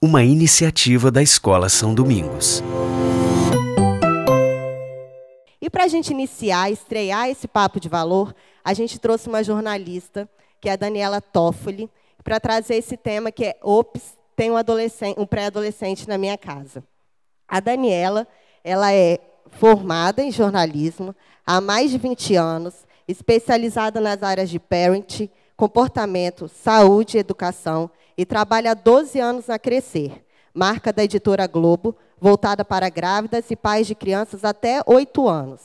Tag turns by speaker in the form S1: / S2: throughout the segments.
S1: uma iniciativa da Escola São Domingos.
S2: E para a gente iniciar, estrear esse Papo de Valor, a gente trouxe uma jornalista, que é a Daniela Toffoli, para trazer esse tema que é Ops, tem um pré-adolescente na minha casa. A Daniela, ela é formada em jornalismo há mais de 20 anos, especializada nas áreas de parenting, comportamento, saúde e educação, e trabalha há 12 anos na Crescer, marca da editora Globo, voltada para grávidas e pais de crianças até 8 anos.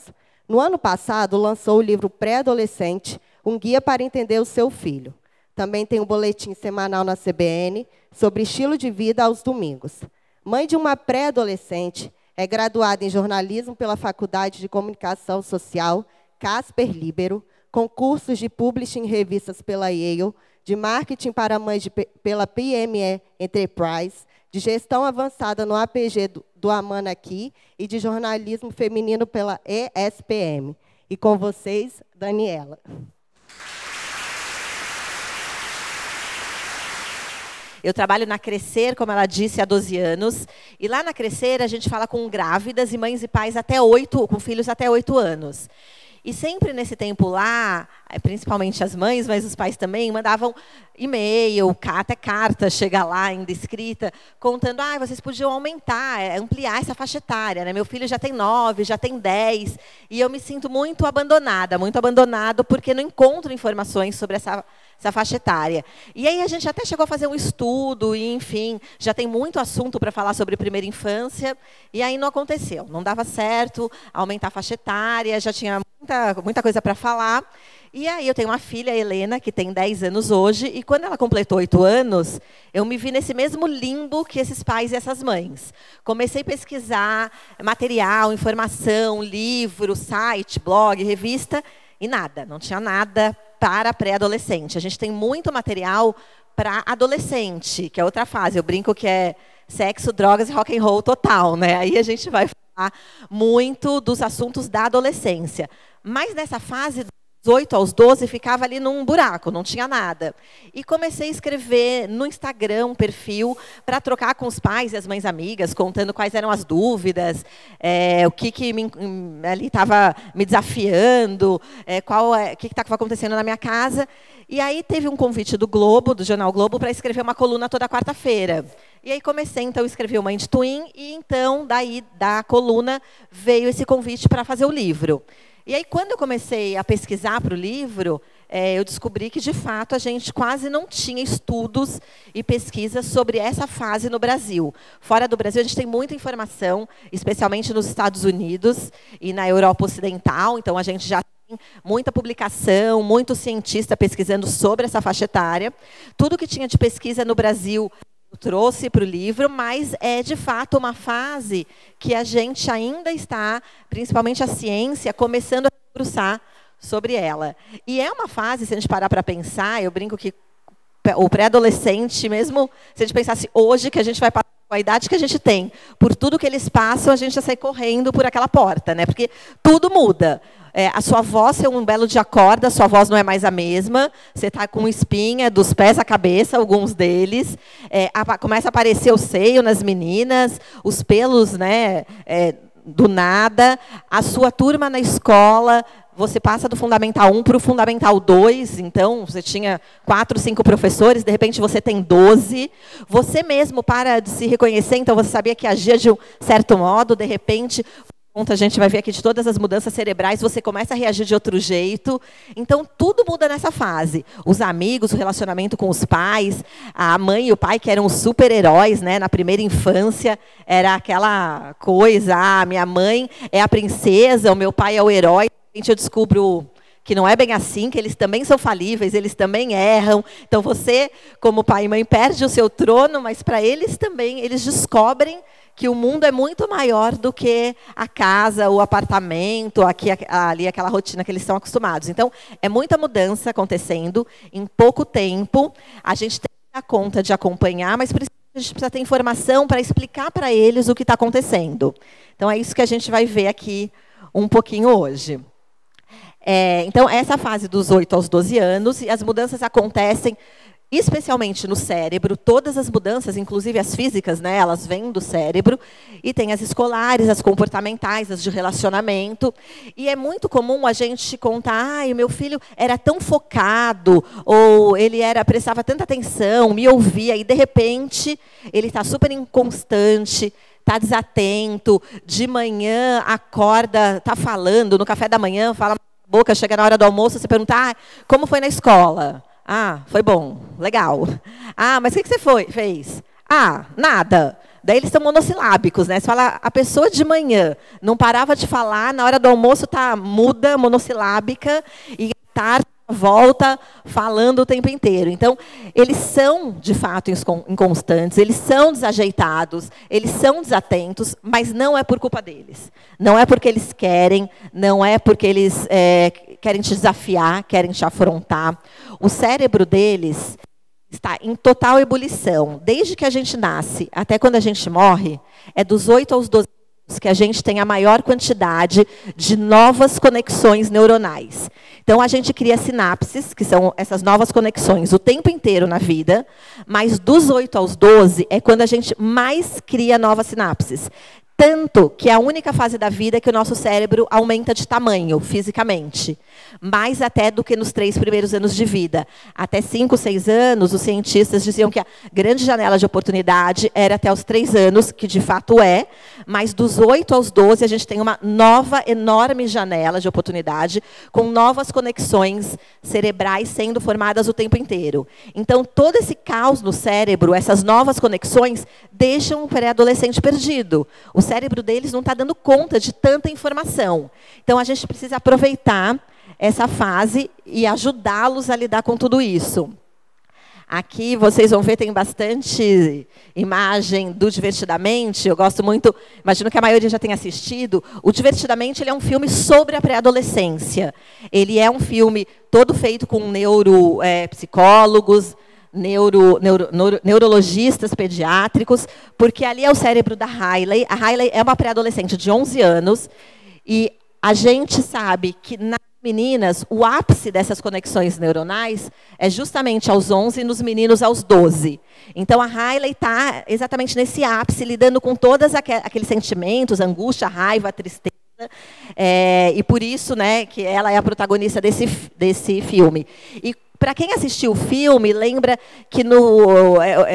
S2: No ano passado, lançou o livro Pré-Adolescente, um guia para entender o seu filho. Também tem um boletim semanal na CBN sobre estilo de vida aos domingos. Mãe de uma pré-adolescente, é graduada em jornalismo pela Faculdade de Comunicação Social Casper Libero, com cursos de publishing em revistas pela Yale, de marketing para mães pela PME Enterprise, de gestão avançada no APG do Amana Aqui e de jornalismo feminino pela ESPM. E com vocês, Daniela.
S3: Eu trabalho na Crescer, como ela disse, há 12 anos. E lá na Crescer, a gente fala com grávidas e mães e pais com filhos até 8 anos. E sempre nesse tempo lá, principalmente as mães, mas os pais também, mandavam e-mail, até carta, chega lá ainda escrita, contando, vocês podiam aumentar, ampliar essa faixa etária, né? Meu filho já tem 9, já tem 10, e eu me sinto muito abandonado, porque não encontro informações sobre essa faixa etária. E aí a gente até chegou a fazer um estudo, e, enfim, já tem muito assunto para falar sobre primeira infância, e aí não aconteceu. Não dava certo aumentar a faixa etária, já tinha muita coisa para falar. E aí eu tenho uma filha, a Helena, que tem 10 anos hoje, e quando ela completou 8 anos, eu me vi nesse mesmo limbo que esses pais e essas mães. Comecei a pesquisar material, informação, livro, site, blog, revista, e nada, não tinha nada para pré-adolescente. A gente tem muito material para adolescente, que é outra fase. Eu brinco que é sexo, drogas e rock and roll total, né? Aí a gente vai falar muito dos assuntos da adolescência. Mas nessa fase dos 8 aos 12 ficava ali num buraco, não tinha nada. E comecei a escrever no Instagram um perfil para trocar com os pais e as mães amigas, contando quais eram as dúvidas, o que ali estava me desafiando, o que estava acontecendo na minha casa. E aí teve um convite do Globo, do Jornal Globo, para escrever uma coluna toda quarta-feira. E aí comecei, então, a escrever o Mãe de Twin, e então, daí, da coluna, veio esse convite para fazer o livro. E aí, quando eu comecei a pesquisar para o livro, eu descobri que, de fato, a gente quase não tinha estudos e pesquisas sobre essa fase no Brasil. Fora do Brasil, a gente tem muita informação, especialmente nos Estados Unidos e na Europa Ocidental. Então, a gente já tem muita publicação, muito cientista pesquisando sobre essa faixa etária. Tudo que tinha de pesquisa no Brasil eu trouxe para o livro, mas é, de fato, uma fase que a gente ainda está, principalmente a ciência, começando a se debruçar sobre ela. E é uma fase, se a gente parar para pensar, eu brinco que o pré-adolescente, mesmo se a gente pensasse hoje que a gente vai passar com a idade que a gente tem, por tudo que eles passam, a gente já sai correndo por aquela porta, né? Porque tudo muda. A sua voz, você um belo dia acorda, a sua voz não é mais a mesma, você está com espinha dos pés à cabeça, alguns deles, começa a aparecer o seio nas meninas, os pelos, né, do nada, a sua turma na escola, você passa do Fundamental 1 para o Fundamental 2, então você tinha 4, 5 professores, de repente você tem 12. Você mesmo para de se reconhecer, então você sabia que agia de um certo modo, de repente, a gente vai ver aqui de todas as mudanças cerebrais, você começa a reagir de outro jeito. Então, tudo muda nessa fase. Os amigos, o relacionamento com os pais, a mãe e o pai, que eram os super-heróis, né? Na primeira infância, era aquela coisa, minha mãe é a princesa, o meu pai é o herói. Eu descubro que não é bem assim, que eles também são falíveis, eles também erram. Então, você, como pai e mãe, perde o seu trono, mas, para eles também, eles descobrem que o mundo é muito maior do que a casa, o apartamento, ali aquela rotina que eles estão acostumados. Então, é muita mudança acontecendo em pouco tempo. A gente tem que dar conta de acompanhar, mas a gente precisa ter informação para explicar para eles o que está acontecendo. Então, é isso que a gente vai ver aqui um pouquinho hoje. Então, essa fase dos 8 aos 12 anos, e as mudanças acontecem especialmente no cérebro, todas as mudanças, inclusive as físicas, né, elas vêm do cérebro, e tem as escolares, as comportamentais, as de relacionamento, e é muito comum a gente contar, o meu filho era tão focado, ou ele prestava tanta atenção, me ouvia, e de repente ele está super inconstante, está desatento, de manhã acorda, está falando, no café da manhã, fala na boca, chega na hora do almoço, você pergunta, como foi na escola? Foi bom, legal. Mas o que você fez? Nada. Daí eles são monossilábicos, né? Você fala, a pessoa de manhã não parava de falar, na hora do almoço está muda, monossilábica, e à tarde volta falando o tempo inteiro. Então, eles são, de fato, inconstantes, eles são desajeitados, eles são desatentos, mas não é por culpa deles. Não é porque eles querem, não é porque eles querem te desafiar, querem te afrontar. O cérebro deles está em total ebulição. Desde que a gente nasce até quando a gente morre, é dos 8 aos 12 anos que a gente tem a maior quantidade de novas conexões neuronais. Então, a gente cria sinapses, que são essas novas conexões, o tempo inteiro na vida, mas dos 8 aos 12 é quando a gente mais cria novas sinapses. Tanto que é a única fase da vida que o nosso cérebro aumenta de tamanho, fisicamente. Mais até do que nos 3 primeiros anos de vida. Até 5, 6 anos, os cientistas diziam que a grande janela de oportunidade era até os 3 anos, que de fato é, mas dos 8 aos 12 a gente tem uma nova, enorme janela de oportunidade, com novas conexões cerebrais sendo formadas o tempo inteiro. Então, todo esse caos no cérebro, essas novas conexões, deixam o pré-adolescente perdido. O cérebro deles não está dando conta de tanta informação. Então, a gente precisa aproveitar essa fase e ajudá-los a lidar com tudo isso. Aqui, vocês vão ver, tem bastante imagem do Divertidamente. Eu gosto muito, imagino que a maioria já tenha assistido. O Divertidamente ele é um filme sobre a pré-adolescência. Ele é um filme todo feito com neuropsicólogos, neurologistas pediátricos, porque ali é o cérebro da Hailey. A Hailey é uma pré-adolescente de 11 anos, e a gente sabe que nas meninas, o ápice dessas conexões neuronais é justamente aos 11 e nos meninos aos 12. Então, a Hailey está exatamente nesse ápice, lidando com todos aqueles sentimentos, angústia, raiva, tristeza, e por isso, né, que ela é a protagonista desse filme. E para quem assistiu o filme, lembra que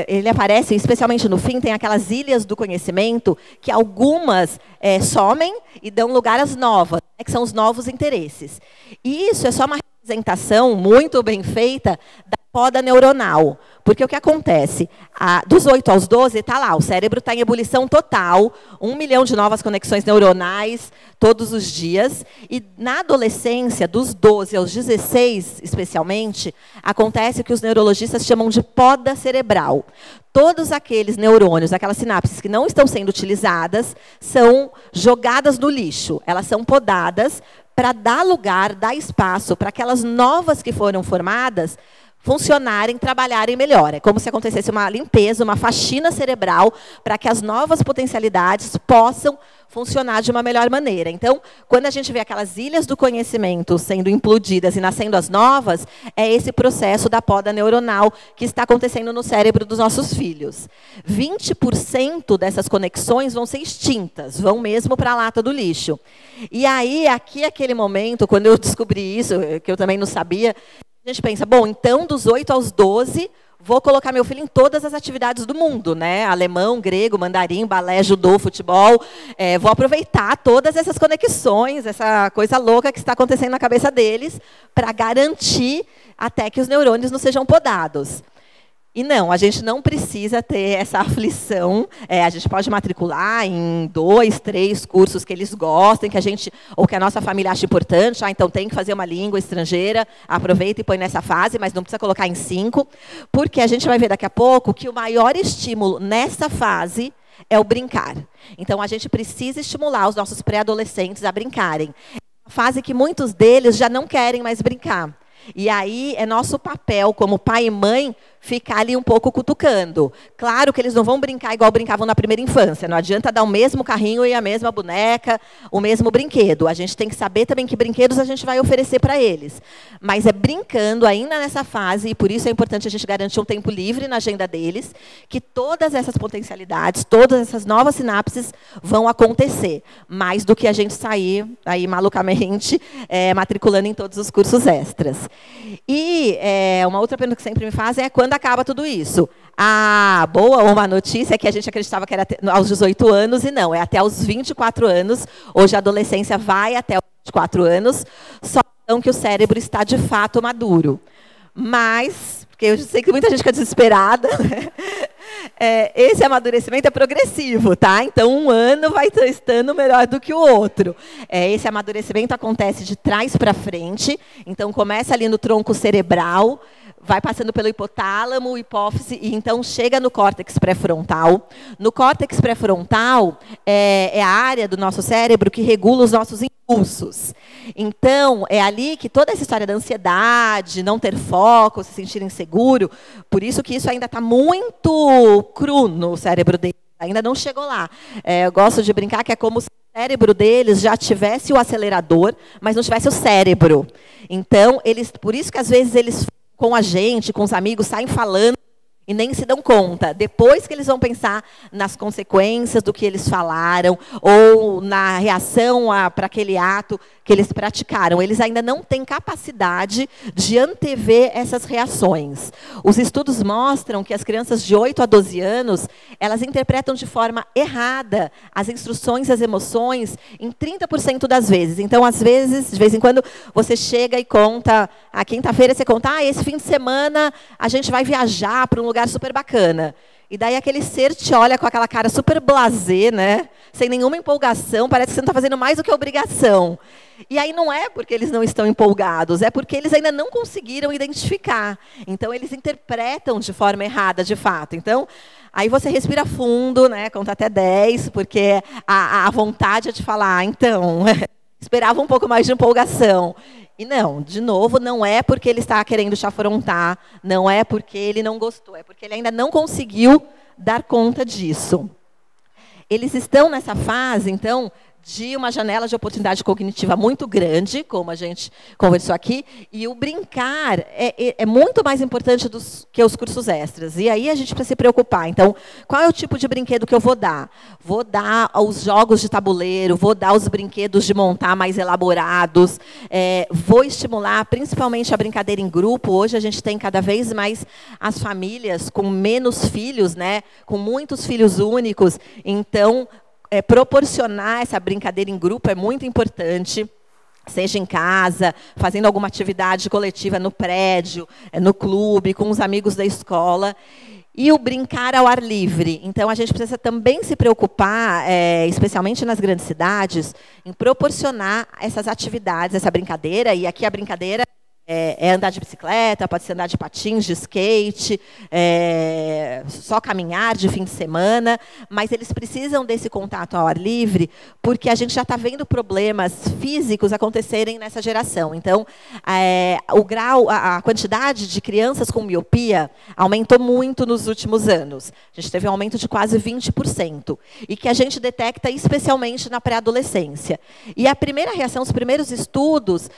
S3: ele aparece, especialmente no fim, tem aquelas ilhas do conhecimento, que algumas somem e dão lugar às novas, que são os novos interesses. E isso é só uma representação muito bem feita da poda neuronal. Porque o que acontece? Dos 8 aos 12, está lá, o cérebro está em ebulição total, 1 milhão de novas conexões neuronais todos os dias. E na adolescência, dos 12 aos 16, especialmente, acontece o que os neurologistas chamam de poda cerebral. Todos aqueles neurônios, aquelas sinapses que não estão sendo utilizadas, são jogadas no lixo. Elas são podadas para dar lugar, dar espaço para aquelas novas que foram formadas funcionarem, trabalharem melhor. É como se acontecesse uma limpeza, uma faxina cerebral, para que as novas potencialidades possam funcionar de uma melhor maneira. Então, quando a gente vê aquelas ilhas do conhecimento sendo implodidas e nascendo as novas, é esse processo da poda neuronal que está acontecendo no cérebro dos nossos filhos. 20% dessas conexões vão ser extintas, vão mesmo para a lata do lixo. E aí, aqui, aquele momento, quando eu descobri isso, que eu também não sabia, a gente pensa, bom, então, dos 8 aos 12, vou colocar meu filho em todas as atividades do mundo, né? Alemão, grego, mandarim, balé, judô, futebol. Vou aproveitar todas essas conexões, essa coisa louca que está acontecendo na cabeça deles, para garantir até que os neurônios não sejam podados. E não, a gente não precisa ter essa aflição. A gente pode matricular em 2, 3 cursos que eles gostem, ou que a nossa família acha importante. Então tem que fazer uma língua estrangeira, aproveita e põe nessa fase, mas não precisa colocar em 5, porque a gente vai ver daqui a pouco que o maior estímulo nessa fase é o brincar. Então a gente precisa estimular os nossos pré-adolescentes a brincarem. É uma fase que muitos deles já não querem mais brincar. E aí é nosso papel, como pai e mãe, ficar ali um pouco cutucando. Claro que eles não vão brincar igual brincavam na primeira infância. Não adianta dar o mesmo carrinho e a mesma boneca, o mesmo brinquedo. A gente tem que saber também que brinquedos a gente vai oferecer para eles. Mas é brincando ainda nessa fase, e por isso é importante a gente garantir um tempo livre na agenda deles, que todas essas potencialidades, todas essas novas sinapses vão acontecer. Mais do que a gente sair aí malucamente matriculando em todos os cursos extras. E uma outra pergunta que sempre me fazem é quando acaba tudo isso. A boa ou má notícia é que a gente acreditava que era aos 18 anos, e não, é até os 24 anos. Hoje a adolescência vai até os 24 anos, só que o cérebro está de fato maduro. Mas, porque eu sei que muita gente fica desesperada, né? Esse amadurecimento é progressivo, tá? Então, um ano vai estando melhor do que o outro. Esse amadurecimento acontece de trás para frente, então começa ali no tronco cerebral, vai passando pelo hipotálamo, hipófise, e então chega no córtex pré-frontal. No córtex pré-frontal é a área do nosso cérebro que regula os nossos impulsos. Então, é ali que toda essa história da ansiedade, não ter foco, se sentir inseguro, por isso que isso ainda está muito cru no cérebro dele, ainda não chegou lá. Eu gosto de brincar que é como se o cérebro deles já tivesse o acelerador, mas não tivesse o cérebro. Então, por isso que às vezes eles com a gente, com os amigos, saem falando e nem se dão conta. Depois que eles vão pensar nas consequências do que eles falaram ou na reação para aquele ato que eles praticaram. Eles ainda não têm capacidade de antever essas reações. Os estudos mostram que as crianças de 8 a 12 anos, elas interpretam de forma errada as instruções e as emoções em 30% das vezes. Então, às vezes, de vez em quando, você chega e conta, a quinta-feira você conta, esse fim de semana a gente vai viajar para um lugar super bacana. E daí aquele ser te olha com aquela cara super blasé, né? Sem nenhuma empolgação, parece que você não está fazendo mais do que obrigação. E aí não é porque eles não estão empolgados, é porque eles ainda não conseguiram identificar. Então, eles interpretam de forma errada, de fato. Então, aí você respira fundo, né? Conta até 10, porque a vontade é de falar, então, esperava um pouco mais de empolgação. E não, de novo, não é porque ele está querendo te afrontar, não é porque ele não gostou, é porque ele ainda não conseguiu dar conta disso. Eles estão nessa fase, então, de uma janela de oportunidade cognitiva muito grande, como a gente conversou aqui, e o brincar é muito mais importante que os cursos extras. E aí a gente precisa se preocupar. Então, qual é o tipo de brinquedo que eu vou dar? Vou dar os jogos de tabuleiro, vou dar os brinquedos de montar mais elaborados, vou estimular principalmente a brincadeira em grupo. Hoje a gente tem cada vez mais as famílias com menos filhos, né? Com muitos filhos únicos. Então, proporcionar essa brincadeira em grupo é muito importante, seja em casa, fazendo alguma atividade coletiva no prédio, no clube, com os amigos da escola. E o brincar ao ar livre. Então, a gente precisa também se preocupar, especialmente nas grandes cidades, em proporcionar essas atividades, essa brincadeira. E aqui a brincadeira é andar de bicicleta, pode ser andar de patins, de skate, só caminhar de fim de semana, mas eles precisam desse contato ao ar livre, porque a gente já está vendo problemas físicos acontecerem nessa geração. Então, a quantidade de crianças com miopia aumentou muito nos últimos anos. A gente teve um aumento de quase 20%, e que a gente detecta especialmente na pré-adolescência. E a primeira reação, os primeiros estudos,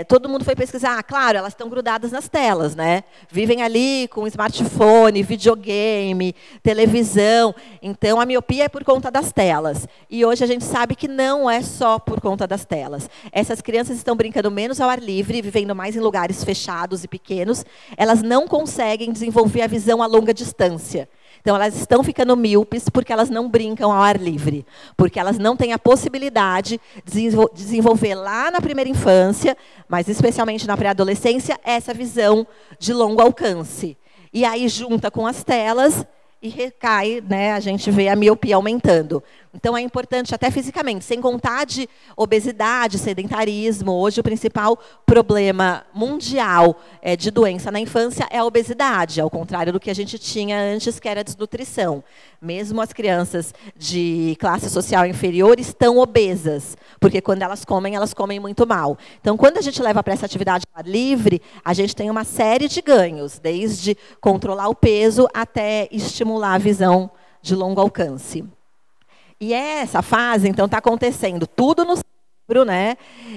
S3: todo mundo foi pesquisar, claro, elas estão grudadas nas telas, né? Vivem ali com smartphone, videogame, televisão. Então, a miopia é por conta das telas. E hoje a gente sabe que não é só por conta das telas. Essas crianças estão brincando menos ao ar livre, vivendo mais em lugares fechados e pequenos. Elas não conseguem desenvolver a visão a longa distância. Então, elas estão ficando míopes porque elas não brincam ao ar livre, porque elas não têm a possibilidade de desenvolver lá na primeira infância, mas especialmente na pré-adolescência, essa visão de longo alcance. E aí junta com as telas e recai, né, a gente vê a miopia aumentando. Então, é importante até fisicamente, sem contar de obesidade, sedentarismo. Hoje, o principal problema mundial de doença na infância é a obesidade, ao contrário do que a gente tinha antes, que era a desnutrição. Mesmo as crianças de classe social inferior estão obesas, porque quando elas comem muito mal. Então, quando a gente leva para essa atividade ao ar livre, a gente tem uma série de ganhos, desde controlar o peso até estimular a visão de longo alcance. E essa fase, então, está acontecendo tudo no cérebro, né?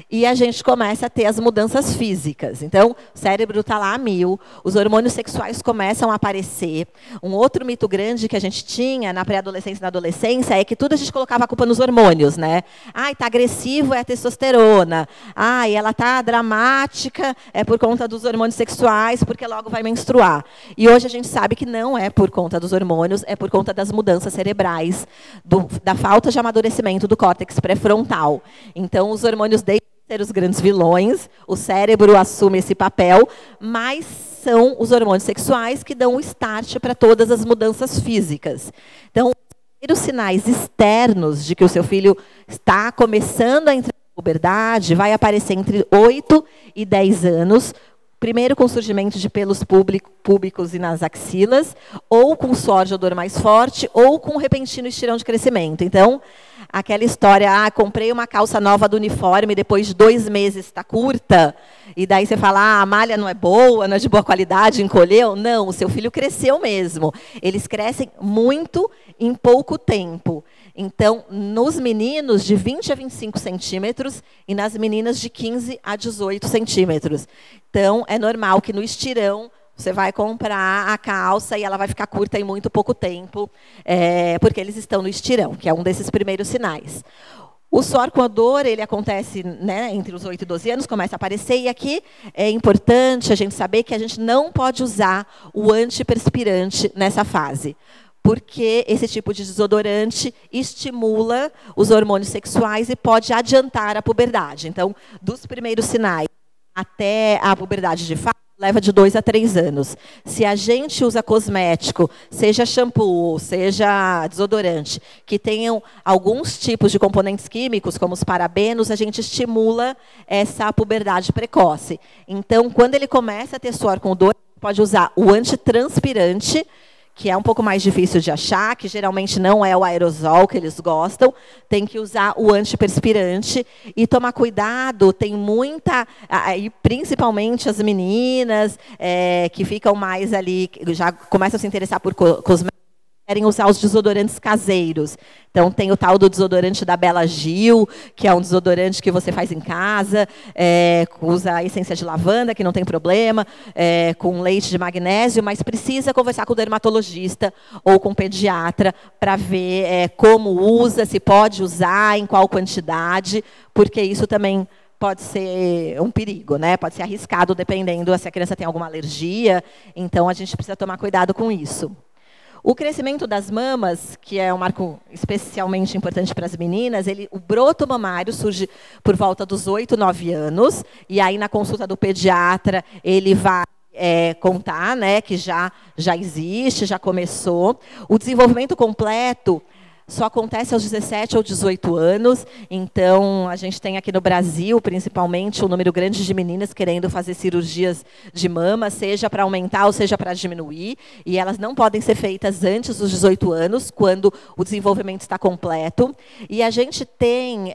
S3: E a gente começa a ter as mudanças físicas. Então, o cérebro está lá a mil, os hormônios sexuais começam a aparecer. Um outro mito grande que a gente tinha na pré-adolescência e na adolescência é que tudo a gente colocava a culpa nos hormônios, né? Ai, tá agressivo, é a testosterona. Ai, ela tá dramática, é por conta dos hormônios sexuais, porque logo vai menstruar. E hoje a gente sabe que não é por conta dos hormônios, é por conta das mudanças cerebrais, da falta de amadurecimento do córtex pré-frontal. Então, os hormônios deixam de ser os grandes vilões, o cérebro assume esse papel, mas são os hormônios sexuais que dão o start para todas as mudanças físicas. Então, os primeiros sinais externos de que o seu filho está começando a entrar na puberdade vai aparecer entre 8 e 10 anos, primeiro com o surgimento de pelos púbicos e nas axilas, ou com suor de odor mais forte, ou com um repentino estirão de crescimento. Então, aquela história, comprei uma calça nova do uniforme, depois de 2 meses está curta, e daí você fala, a malha não é boa, não é de boa qualidade, encolheu. Não, o seu filho cresceu mesmo. Eles crescem muito em pouco tempo. Então, nos meninos, de 20 a 25 centímetros, e nas meninas, de 15 a 18 centímetros. Então, é normal que no estirão, você vai comprar a calça e ela vai ficar curta em muito pouco tempo, porque eles estão no estirão, que é um desses primeiros sinais. O suor com odor, ele acontece, né, entre os 8 e 12 anos, começa a aparecer, e aqui é importante a gente saber que a gente não pode usar o antiperspirante nessa fase, porque esse tipo de desodorante estimula os hormônios sexuais e pode adiantar a puberdade. Então, dos primeiros sinais até a puberdade de fato, leva de 2 a 3 anos. Se a gente usa cosmético, seja shampoo, seja desodorante, que tenham alguns tipos de componentes químicos, como os parabenos, a gente estimula essa puberdade precoce. Então, quando ele começa a ter suor com odor, pode usar o antitranspirante, que é um pouco mais difícil de achar, que geralmente não é o aerosol que eles gostam, tem que usar o antiperspirante e tomar cuidado, tem muita, e principalmente as meninas que ficam mais ali, já começam a se interessar por cosméticos, querem usar os desodorantes caseiros. Então, tem o tal do desodorante da Bela Gil, que é um desodorante que você faz em casa, usa a essência de lavanda, que não tem problema, com leite de magnésio, mas precisa conversar com o dermatologista ou com o pediatra para ver como usa, se pode usar, em qual quantidade, porque isso também pode ser um perigo, né? Pode ser arriscado, dependendo se a criança tem alguma alergia. Então, a gente precisa tomar cuidado com isso. O crescimento das mamas, que é um marco especialmente importante para as meninas, o broto mamário surge por volta dos 8, 9 anos, e aí na consulta do pediatra ele vai contar, né, que já existe, já começou. O desenvolvimento completo só acontece aos 17 ou 18 anos, então a gente tem aqui no Brasil, principalmente, um número grande de meninas querendo fazer cirurgias de mama, seja para aumentar ou seja para diminuir, e elas não podem ser feitas antes dos 18 anos, quando o desenvolvimento está completo. E a gente tem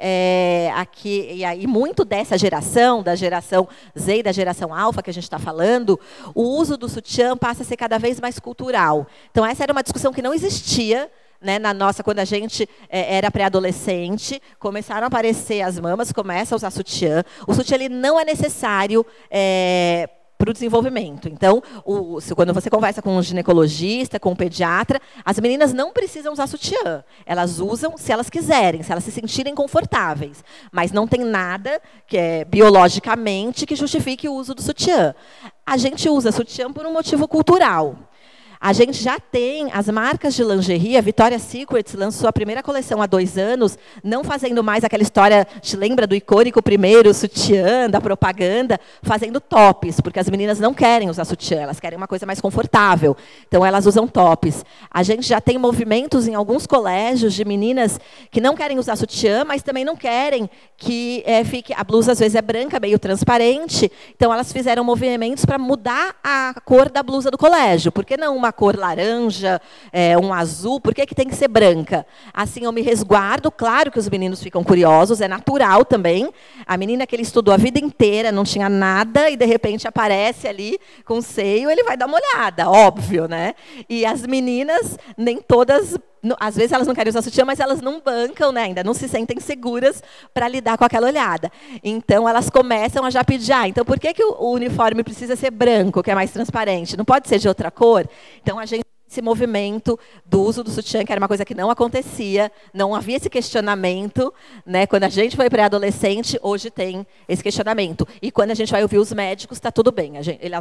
S3: aqui, e aí muito dessa geração, da geração Z e da geração alfa que a gente está falando, o uso do sutiã passa a ser cada vez mais cultural. Então, essa era uma discussão que não existia, né, na nossa, quando a gente era pré-adolescente, começaram a aparecer as mamas, começa a usar sutiã. O sutiã ele não é necessário para o desenvolvimento. Então, quando você conversa com um ginecologista, com um pediatra, as meninas não precisam usar sutiã. Elas usam se elas quiserem, se elas se sentirem confortáveis. Mas não tem nada que biologicamente que justifique o uso do sutiã. A gente usa sutiã por um motivo cultural. A gente já tem as marcas de lingerie, a Victoria's Secret lançou a primeira coleção há 2 anos, não fazendo mais aquela história, te lembra do icônico primeiro sutiã, da propaganda, fazendo tops, porque as meninas não querem usar sutiã, elas querem uma coisa mais confortável, então elas usam tops. A gente já tem movimentos em alguns colégios de meninas que não querem usar sutiã, mas também não querem que fique... A blusa, às vezes, é branca, meio transparente, então elas fizeram movimentos para mudar a cor da blusa do colégio. Por que não uma cor laranja, um azul? Por que tem que ser branca? Assim eu me resguardo. Claro que os meninos ficam curiosos, é natural também. A menina que ele estudou a vida inteira, não tinha nada, e de repente aparece ali com o seio, ele vai dar uma olhada, óbvio, né? E as meninas, nem todas... Às vezes elas não querem usar sutiã, mas elas não bancam, né? Ainda não se sentem seguras para lidar com aquela olhada. Então, elas começam a já pedir, então por que o uniforme precisa ser branco, que é mais transparente? Não pode ser de outra cor? Então, a gente esse movimento do uso do sutiã, que era uma coisa que não acontecia, não havia esse questionamento, né? Quando a gente foi pré-adolescente, hoje tem esse questionamento. E quando a gente vai ouvir os médicos, está tudo bem.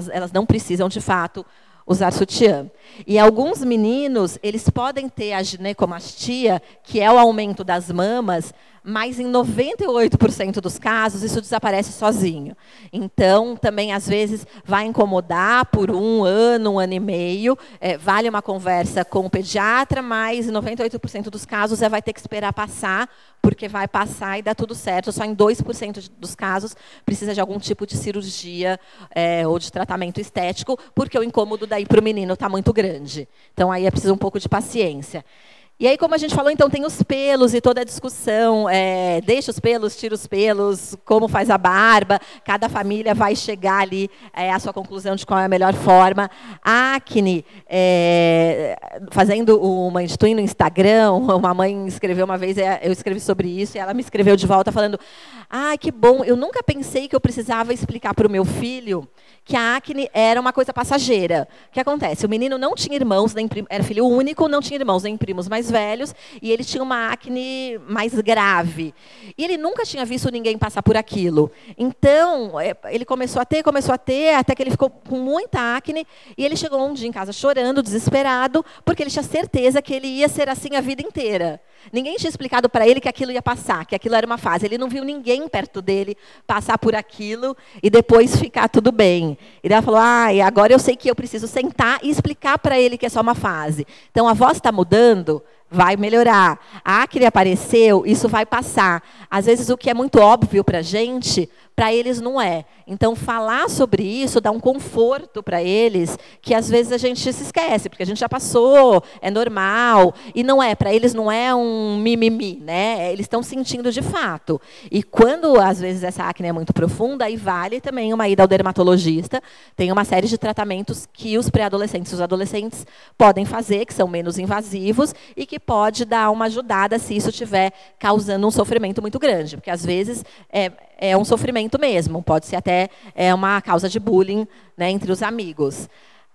S3: Elas não precisam, de fato, usar sutiã. E alguns meninos, eles podem ter a ginecomastia, que é o aumento das mamas, mas em 98% dos casos isso desaparece sozinho. Então, também, às vezes, vai incomodar por 1 ano, 1 ano e meio. Vale uma conversa com o pediatra, mas em 98% dos casos vai ter que esperar passar, porque vai passar e dá tudo certo. Só em 2% dos casos precisa de algum tipo de cirurgia ou de tratamento estético, porque o incômodo daí para o menino está muito grande. Então, aí é preciso um pouco de paciência. E aí, como a gente falou, então, tem os pelos e toda a discussão, deixa os pelos, tira os pelos, como faz a barba, cada família vai chegar ali à sua conclusão de qual é a melhor forma. A acne, fazendo uma institui no Instagram, uma mãe escreveu uma vez, eu escrevi sobre isso, e ela me escreveu de volta falando, que bom, eu nunca pensei que eu precisava explicar para o meu filho que a acne era uma coisa passageira. O que acontece? O menino não tinha irmãos, era filho único, não tinha irmãos nem primos mais velhos, e ele tinha uma acne mais grave. E ele nunca tinha visto ninguém passar por aquilo. Então, ele começou a ter, até que ele ficou com muita acne, e ele chegou um dia em casa chorando, desesperado, porque ele tinha certeza que ele ia ser assim a vida inteira. Ninguém tinha explicado para ele que aquilo ia passar, que aquilo era uma fase. Ele não viu ninguém perto dele passar por aquilo e depois ficar tudo bem. E daí ela falou, agora eu sei que eu preciso sentar e explicar para ele que é só uma fase. Então, a voz está mudando, vai melhorar. A acne apareceu, isso vai passar. Às vezes, o que é muito óbvio para a gente, para eles não é. Então, falar sobre isso dá um conforto para eles, que às vezes a gente se esquece, porque a gente já passou, é normal. E não é, para eles não é um mimimi, né? Eles estão sentindo de fato. E quando, às vezes, essa acne é muito profunda, aí vale também uma ida ao dermatologista. Tem uma série de tratamentos que os pré-adolescentes e os adolescentes podem fazer, que são menos invasivos, e que pode dar uma ajudada se isso estiver causando um sofrimento muito grande. Porque, às vezes, é um sofrimento mesmo, pode ser até uma causa de bullying, né, entre os amigos.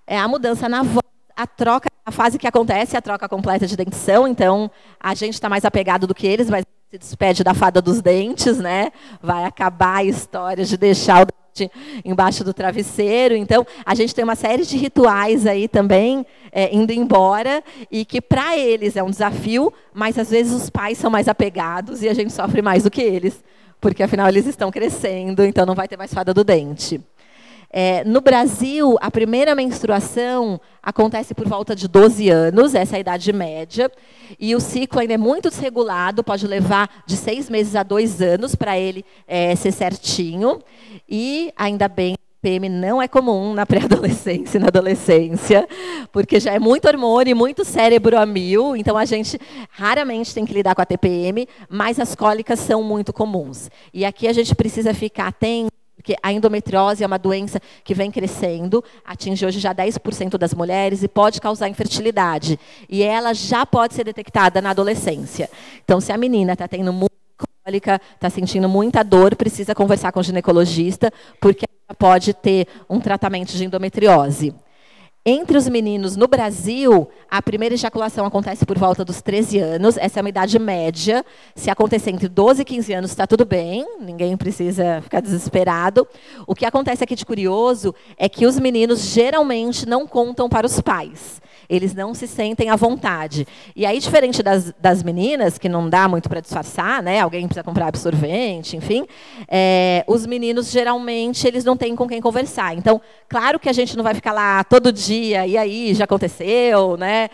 S3: A mudança na voz, a fase que acontece é a troca completa de dentição, então a gente está mais apegado do que eles, mas se despede da fada dos dentes, né? Vai acabar a história de deixar o dente embaixo do travesseiro. Então, a gente tem uma série de rituais aí também indo embora, e que para eles é um desafio, mas às vezes os pais são mais apegados e a gente sofre mais do que eles, porque afinal eles estão crescendo, então não vai ter mais fada do dente. No Brasil, a primeira menstruação acontece por volta de 12 anos, essa é a idade média, e o ciclo ainda é muito desregulado, pode levar de 6 meses a 2 anos para ele ser certinho, e ainda bem, TPM não é comum na pré-adolescência e na adolescência, porque já é muito hormônio e muito cérebro a mil, então a gente raramente tem que lidar com a TPM, mas as cólicas são muito comuns. E aqui a gente precisa ficar atento, porque a endometriose é uma doença que vem crescendo, atinge hoje já 10% das mulheres e pode causar infertilidade. E ela já pode ser detectada na adolescência. Então, se a menina está tendo muita cólica, está sentindo muita dor, precisa conversar com o ginecologista, porque ela pode ter um tratamento de endometriose. Entre os meninos no Brasil, a primeira ejaculação acontece por volta dos 13 anos. Essa é uma idade média. Se acontecer entre 12 e 15 anos, está tudo bem. Ninguém precisa ficar desesperado. O que acontece aqui de curioso é que os meninos geralmente não contam para os pais. eles não se sentem à vontade. E aí, diferente das meninas, que não dá muito para disfarçar, né? Alguém precisa comprar absorvente, enfim, os meninos, geralmente, eles não têm com quem conversar. Então, claro que a gente não vai ficar lá todo dia, e aí, já aconteceu, né?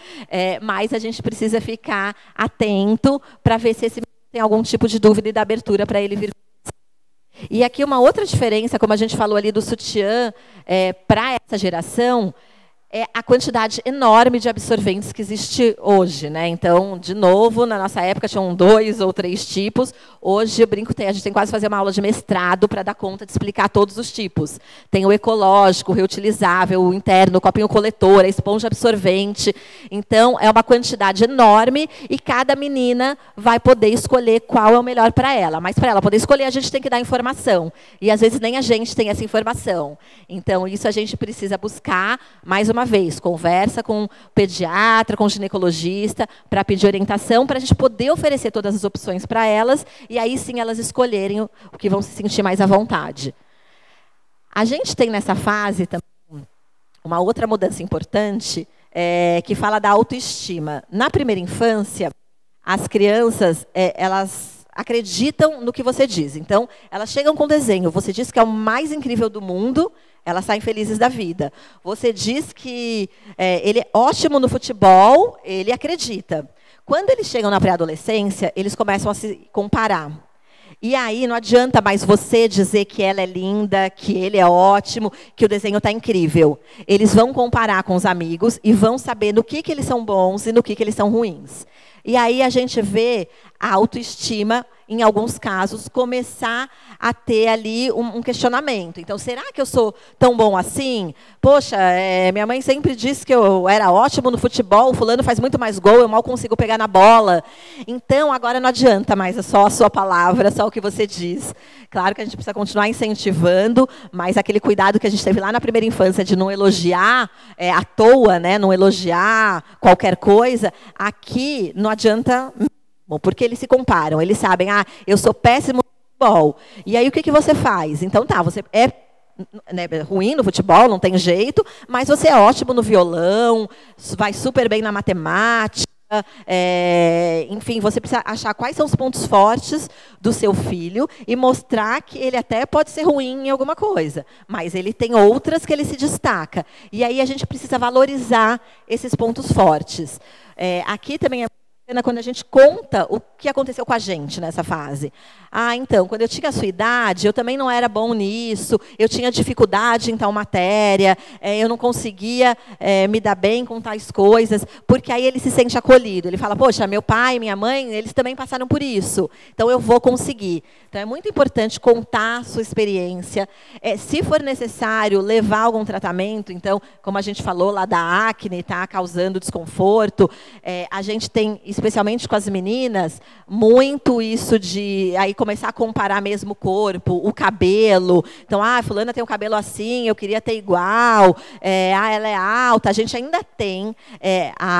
S3: Mas a gente precisa ficar atento para ver se esse menino tem algum tipo de dúvida e dar abertura para ele vir. E aqui uma outra diferença, como a gente falou ali do sutiã, para essa geração, é a quantidade enorme de absorventes que existe hoje, né? Então, de novo, na nossa época tinham 2 ou 3 tipos. Hoje, eu brinco, a gente tem quase que fazer uma aula de mestrado para dar conta de explicar todos os tipos. Tem o ecológico, o reutilizável, o interno, o copinho coletor, a esponja absorvente. Então, é uma quantidade enorme e cada menina vai poder escolher qual é o melhor para ela. Mas, para ela poder escolher, a gente tem que dar informação. E, às vezes, nem a gente tem essa informação. Então, isso a gente precisa buscar, mais uma vez, conversa com o pediatra, com o ginecologista, para pedir orientação, para a gente poder oferecer todas as opções para elas, e aí sim elas escolherem o que vão se sentir mais à vontade. A gente tem nessa fase também uma outra mudança importante, que fala da autoestima. Na primeira infância, as crianças, elas acreditam no que você diz. Então, elas chegam com desenho. Você diz que é o mais incrível do mundo, elas saem felizes da vida. Você diz que ele é ótimo no futebol, ele acredita. Quando eles chegam na pré-adolescência, eles começam a se comparar. E aí não adianta mais você dizer que ela é linda, que ele é ótimo, que o desenho está incrível. Eles vão comparar com os amigos e vão saber no que eles são bons e no que eles são ruins. E aí a gente vê a autoestima, em alguns casos, começar a ter ali um questionamento. Então, será que eu sou tão bom assim? Poxa, minha mãe sempre disse que eu era ótimo no futebol, o fulano faz muito mais gol, eu mal consigo pegar na bola. Então, agora não adianta mais só a sua palavra, só o que você diz. Claro que a gente precisa continuar incentivando, mas aquele cuidado que a gente teve lá na primeira infância de não elogiar à toa, né, não elogiar qualquer coisa, aqui não adianta. Bom, porque eles se comparam, eles sabem, eu sou péssimo no futebol. E aí o que você faz? Então tá, você é ruim no futebol, não tem jeito, mas você é ótimo no violão, vai super bem na matemática, enfim, você precisa achar quais são os pontos fortes do seu filho e mostrar que ele até pode ser ruim em alguma coisa, mas ele tem outras que ele se destaca. E aí a gente precisa valorizar esses pontos fortes. Aqui também é quando a gente conta o que aconteceu com a gente nessa fase. Então, quando eu tinha a sua idade, eu também não era bom nisso, eu tinha dificuldade em tal matéria, eu não conseguia me dar bem com tais coisas, porque aí ele se sente acolhido. Ele fala, poxa, meu pai, minha mãe, eles também passaram por isso, então eu vou conseguir. Então, é muito importante contar a sua experiência. Se for necessário levar algum tratamento, então, como a gente falou lá da acne, está causando desconforto, a gente tem, especialmente com as meninas, muito isso de aí começar a comparar mesmo o corpo, o cabelo. Então, fulana tem o cabelo assim, eu queria ter igual. Ela é alta. A gente ainda tem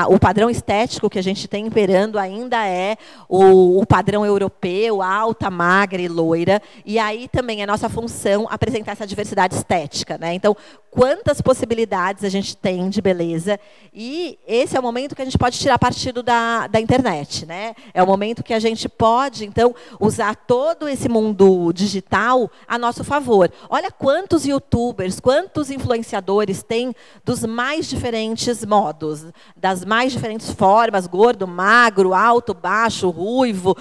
S3: o padrão estético que a gente tem imperando ainda é o padrão europeu, alta, magra e loira. E aí também é nossa função apresentar essa diversidade estética, né? Então, quantas possibilidades a gente tem de beleza. E esse é o momento que a gente pode tirar partido da internet, né? É o momento que a gente pode, então, usar todo esse mundo digital a nosso favor. Olha quantos youtubers, quantos influenciadores tem dos mais diferentes modos, das mais diferentes formas, gordo, magro, alto, baixo, ruivo,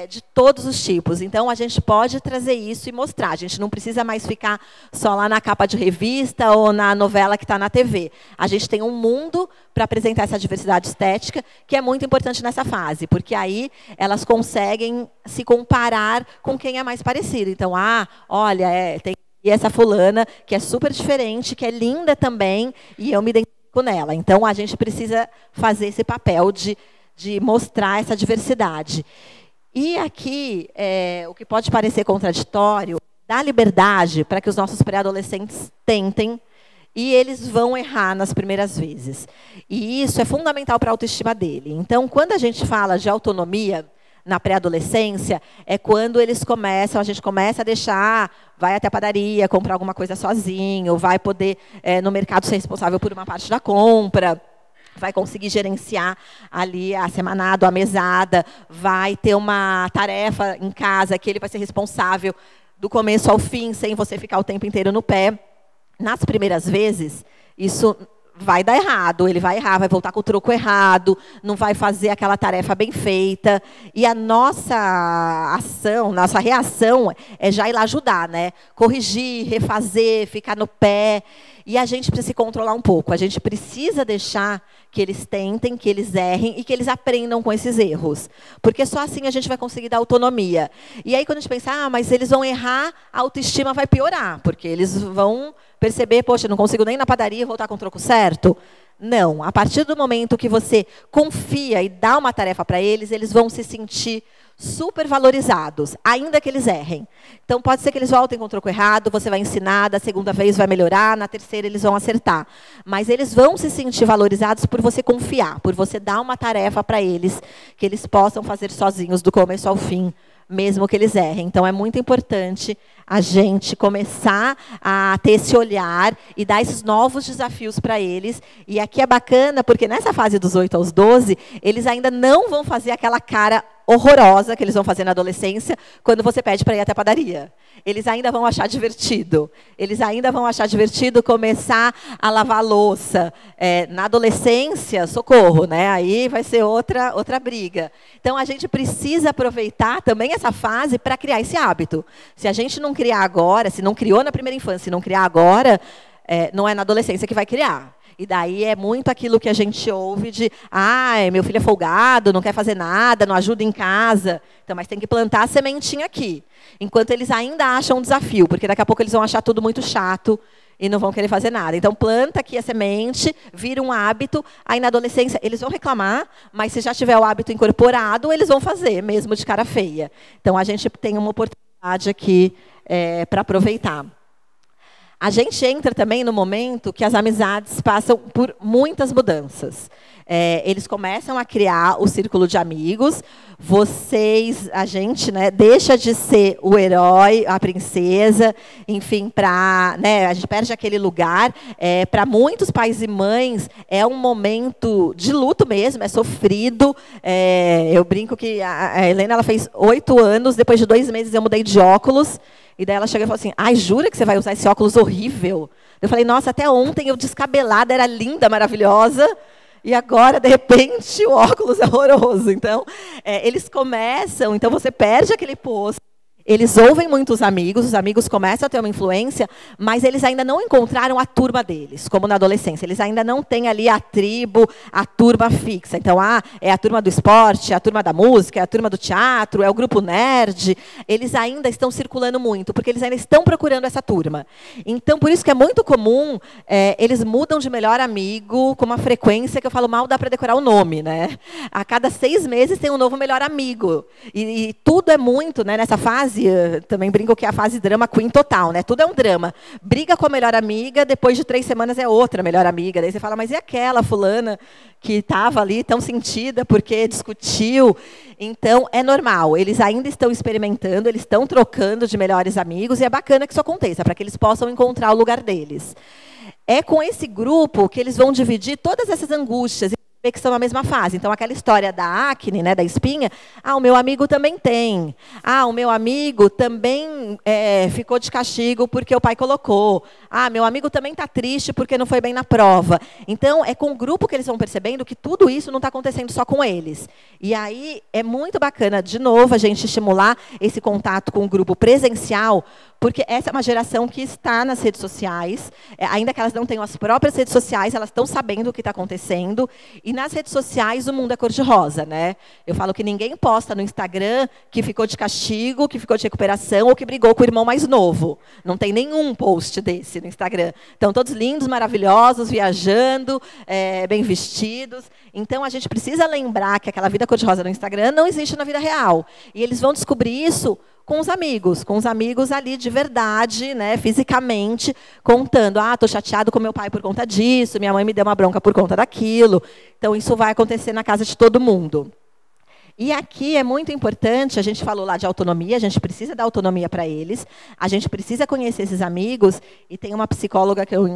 S3: de todos os tipos. Então, a gente pode trazer isso e mostrar. A gente não precisa mais ficar só lá na capa de revista ou na novela que está na TV. A gente tem um mundo para apresentar essa diversidade estética, que é muito importante nessa fase, porque aí elas conseguem se comparar com quem é mais parecido. Então, olha, tem essa fulana que é super diferente, que é linda também, e eu me identifico nela. Então, a gente precisa fazer esse papel de mostrar essa diversidade. E aqui, o que pode parecer contraditório, dá liberdade para que os nossos pré-adolescentes tentem, e eles vão errar nas primeiras vezes. E isso é fundamental para a autoestima dele. Então, quando a gente fala de autonomia na pré-adolescência, é quando eles começam, a gente começa a deixar, vai até a padaria, comprar alguma coisa sozinho, vai poder, no mercado, ser responsável por uma parte da compra, vai conseguir gerenciar ali a semanada, a mesada, vai ter uma tarefa em casa que ele vai ser responsável do começo ao fim, sem você ficar o tempo inteiro no pé. Nas primeiras vezes, isso vai dar errado, ele vai errar, vai voltar com o troco errado, não vai fazer aquela tarefa bem feita. E a nossa ação, nossa reação é já ir lá ajudar, né? Corrigir, refazer, ficar no pé. E a gente precisa se controlar um pouco. A gente precisa deixar que eles tentem, que eles errem e que eles aprendam com esses erros. Porque só assim a gente vai conseguir dar autonomia. E aí, quando a gente pensa, mas eles vão errar, a autoestima vai piorar. Porque eles vão perceber, poxa, não consigo nem na padaria voltar com o troco certo. Não. A partir do momento que você confia e dá uma tarefa para eles vão se sentir super valorizados, ainda que eles errem. Então, pode ser que eles voltem com o troco errado, você vai ensinar, da segunda vez vai melhorar, na terceira eles vão acertar. Mas eles vão se sentir valorizados por você confiar, por você dar uma tarefa para eles, que eles possam fazer sozinhos, do começo ao fim, mesmo que eles errem. Então, é muito importante a gente começar a ter esse olhar e dar esses novos desafios para eles. E aqui é bacana, porque nessa fase dos 8 aos 12, eles ainda não vão fazer aquela cara horrorosa que eles vão fazer na adolescência quando você pede para ir até a padaria. Eles ainda vão achar divertido. Eles ainda vão achar divertido começar a lavar a louça. Na adolescência, socorro, né? Aí vai ser outra briga. Então, a gente precisa aproveitar também essa fase para criar esse hábito. Se a gente não criar agora, se não criou na primeira infância, se não criar agora, não é na adolescência que vai criar. E daí é muito aquilo que a gente ouve de meu filho é folgado, não quer fazer nada, não ajuda em casa. Então, mas tem que plantar a sementinha aqui. Enquanto eles ainda acham um desafio, porque daqui a pouco eles vão achar tudo muito chato e não vão querer fazer nada. Então, planta aqui a semente, vira um hábito. Aí, na adolescência, eles vão reclamar, mas se já tiver o hábito incorporado, eles vão fazer, mesmo de cara feia. Então, a gente tem uma oportunidade aqui para aproveitar. A gente entra também no momento que as amizades passam por muitas mudanças. Eles começam a criar o círculo de amigos. A gente, né, deixa de ser o herói, a princesa, enfim, a gente perde aquele lugar. Para muitos pais e mães, é um momento de luto mesmo, é sofrido. Eu brinco que a Helena ela fez 8 anos, depois de 2 meses eu mudei de óculos. E daí ela chega e fala assim, jura que você vai usar esse óculos horrível? Eu falei, nossa, até ontem eu descabelada, era linda, maravilhosa, e agora, de repente, o óculos é horroroso. Então, eles começam, então você perde aquele posto. Eles ouvem muito os amigos começam a ter uma influência, mas eles ainda não encontraram a turma deles, como na adolescência. Eles ainda não têm ali a tribo, a turma fixa. Então, é a turma do esporte, é a turma da música, é a turma do teatro, é o grupo nerd. Eles ainda estão circulando muito, porque eles ainda estão procurando essa turma. Então, por isso que é muito comum, eles mudam de melhor amigo com uma frequência que eu falo, mal dá para decorar o nome, né? A cada 6 meses tem um novo melhor amigo. E tudo é muito, né, nessa fase. Também brinco que é a fase drama queen total, né? Tudo é um drama. Briga com a melhor amiga, depois de 3 semanas é outra melhor amiga. Daí você fala, mas e aquela fulana que estava ali tão sentida porque discutiu? Então, é normal. Eles ainda estão experimentando, eles estão trocando de melhores amigos, e é bacana que isso aconteça, para que eles possam encontrar o lugar deles. É com esse grupo que eles vão dividir todas essas angústias, que são a mesma fase. Então, aquela história da acne, né, da espinha, o meu amigo também tem. O meu amigo também ficou de castigo porque o pai colocou. Meu amigo também está triste porque não foi bem na prova. Então, é com o grupo que eles vão percebendo que tudo isso não está acontecendo só com eles. E aí, é muito bacana, de novo, a gente estimular esse contato com o grupo presencial, porque essa é uma geração que está nas redes sociais, ainda que elas não tenham as próprias redes sociais, elas estão sabendo o que está acontecendo, e nas redes sociais o mundo é cor-de-rosa, né? Eu falo que ninguém posta no Instagram que ficou de castigo, que ficou de recuperação, ou que brigou com o irmão mais novo. Não tem nenhum post desse no Instagram. Estão todos lindos, maravilhosos, viajando, bem vestidos. Então, a gente precisa lembrar que aquela vida cor-de-rosa no Instagram não existe na vida real. E eles vão descobrir isso com os amigos ali de verdade, né, fisicamente, contando, estou chateado com meu pai por conta disso, minha mãe me deu uma bronca por conta daquilo. Então, isso vai acontecer na casa de todo mundo. E aqui é muito importante, a gente falou lá de autonomia, a gente precisa dar autonomia para eles, a gente precisa conhecer esses amigos, e tem uma psicóloga que eu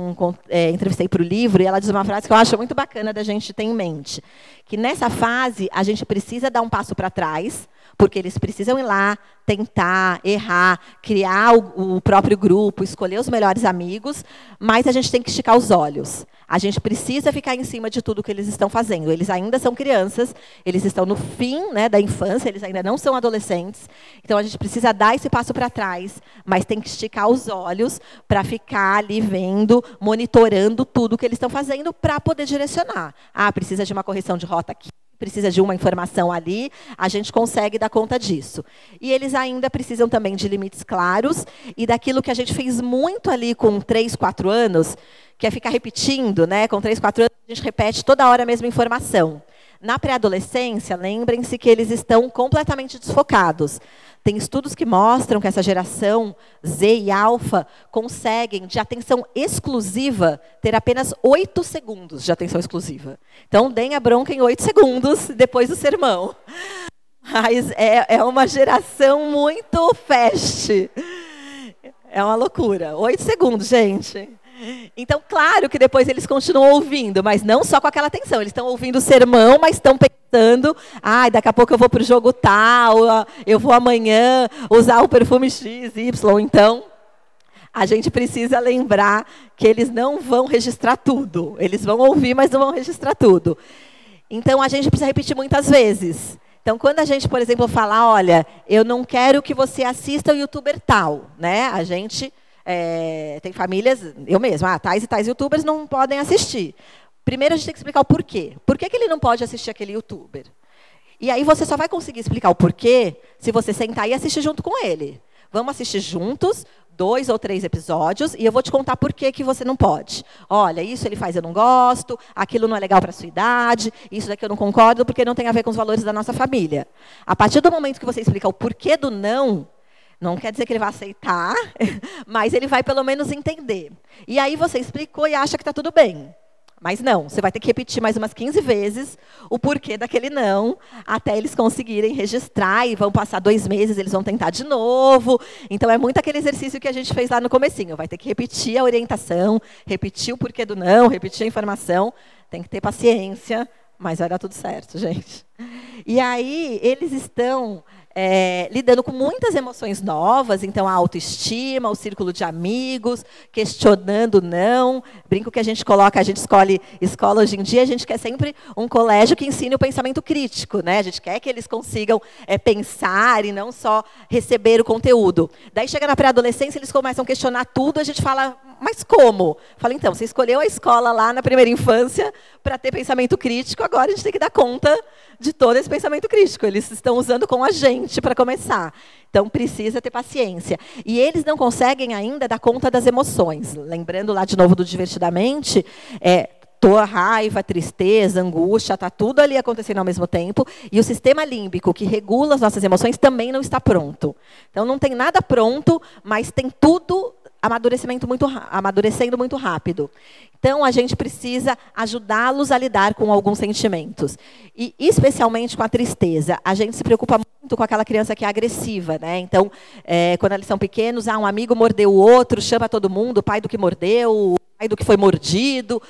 S3: entrevistei para o livro, e ela diz uma frase que eu acho muito bacana da gente ter em mente, que nessa fase a gente precisa dar um passo para trás, porque eles precisam ir lá, tentar, errar, criar o próprio grupo, escolher os melhores amigos, mas a gente tem que esticar os olhos. A gente precisa ficar em cima de tudo que eles estão fazendo. Eles ainda são crianças, eles estão no fim, né, da infância, eles ainda não são adolescentes. Então, a gente precisa dar esse passo para trás, mas tem que esticar os olhos para ficar ali vendo, monitorando tudo que eles estão fazendo para poder direcionar. Ah, precisa de uma correção de rota aqui, precisa de uma informação ali, a gente consegue dar conta disso. E eles ainda precisam também de limites claros e daquilo que a gente fez muito ali com 3, 4 anos, que é ficar repetindo, né? Com 3, 4 anos, a gente repete toda hora a mesma informação. Na pré-adolescência, lembrem-se que eles estão completamente desfocados. Tem estudos que mostram que essa geração Z e alfa conseguem, de atenção exclusiva, ter apenas 8 segundos de atenção exclusiva. Então, deem a bronca em 8 segundos, depois do sermão. Mas é uma geração muito fast. É uma loucura. 8 segundos, gente. Então, claro que depois eles continuam ouvindo, mas não só com aquela atenção. Eles estão ouvindo o sermão, mas estão pensando, daqui a pouco eu vou para o jogo tal, eu vou amanhã usar o perfume X, Y. Então, a gente precisa lembrar que eles não vão registrar tudo. Eles vão ouvir, mas não vão registrar tudo. Então, a gente precisa repetir muitas vezes. Então, quando a gente, por exemplo, fala, olha, eu não quero que você assista o youtuber tal, né? A gente... tem famílias, eu mesma, tais e tais youtubers não podem assistir. Primeiro a gente tem que explicar o porquê. Por que ele não pode assistir aquele youtuber? E aí você só vai conseguir explicar o porquê se você sentar e assistir junto com ele. Vamos assistir juntos 2 ou 3 episódios e eu vou te contar por que você não pode. Olha, isso ele faz, eu não gosto, aquilo não é legal para a sua idade, isso daqui eu não concordo porque não tem a ver com os valores da nossa família. A partir do momento que você explica o porquê do não quer dizer que ele vai aceitar, mas ele vai pelo menos entender. E aí você explicou e acha que está tudo bem. Mas não, você vai ter que repetir mais umas 15 vezes o porquê daquele não, até eles conseguirem registrar, e vão passar 2 meses, eles vão tentar de novo. Então, é muito aquele exercício que a gente fez lá no comecinho. Vai ter que repetir a orientação, repetir o porquê do não, repetir a informação. Tem que ter paciência, mas vai dar tudo certo, gente. E aí, eles estão... lidando com muitas emoções novas, então a autoestima, o círculo de amigos, questionando não. Brinco que a gente escolhe escola hoje em dia, a gente quer sempre um colégio que ensine o pensamento crítico, né? A gente quer que eles consigam pensar e não só receber o conteúdo. Daí chega na pré-adolescência, eles começam a questionar tudo, a gente fala, mas como? Fala, então, você escolheu a escola lá na primeira infância para ter pensamento crítico, agora a gente tem que dar conta de todo esse pensamento crítico. Eles estão usando com a gente para começar. Então, precisa ter paciência. E eles não conseguem ainda dar conta das emoções. Lembrando lá de novo do Divertidamente, raiva, tristeza, angústia, está tudo ali acontecendo ao mesmo tempo. E o sistema límbico, que regula as nossas emoções, também não está pronto. Então, não tem nada pronto, mas tem tudo amadurecendo muito rápido. Então, a gente precisa ajudá-los a lidar com alguns sentimentos. E, especialmente, com a tristeza. A gente se preocupa muito com aquela criança que é agressiva, né? Então, quando eles são pequenos, um amigo mordeu o outro, chama todo mundo, o pai do que mordeu, o pai do que foi mordido,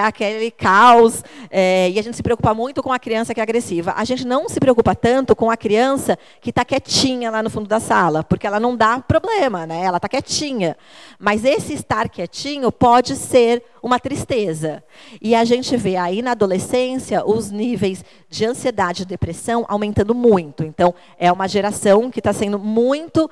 S3: aquele caos. E a gente se preocupa muito com a criança que é agressiva. A gente não se preocupa tanto com a criança que está quietinha lá no fundo da sala, porque ela não dá problema, né? Ela está quietinha. Mas esse estar quietinho pode ser uma tristeza. E a gente vê aí na adolescência os níveis de ansiedade e depressão aumentando muito. Então, é uma geração que está sendo muito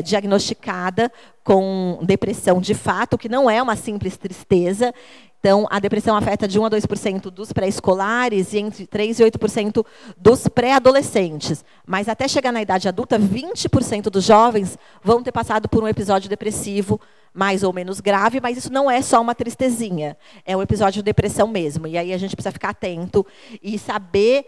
S3: diagnosticada com depressão de fato, que não é uma simples tristeza. Então, a depressão afeta de 1 a 2% dos pré-escolares e entre 3 e 8% dos pré-adolescentes. Mas até chegar na idade adulta, 20% dos jovens vão ter passado por um episódio depressivo mais ou menos grave, mas isso não é só uma tristezinha. É um episódio de depressão mesmo. E aí a gente precisa ficar atento e saber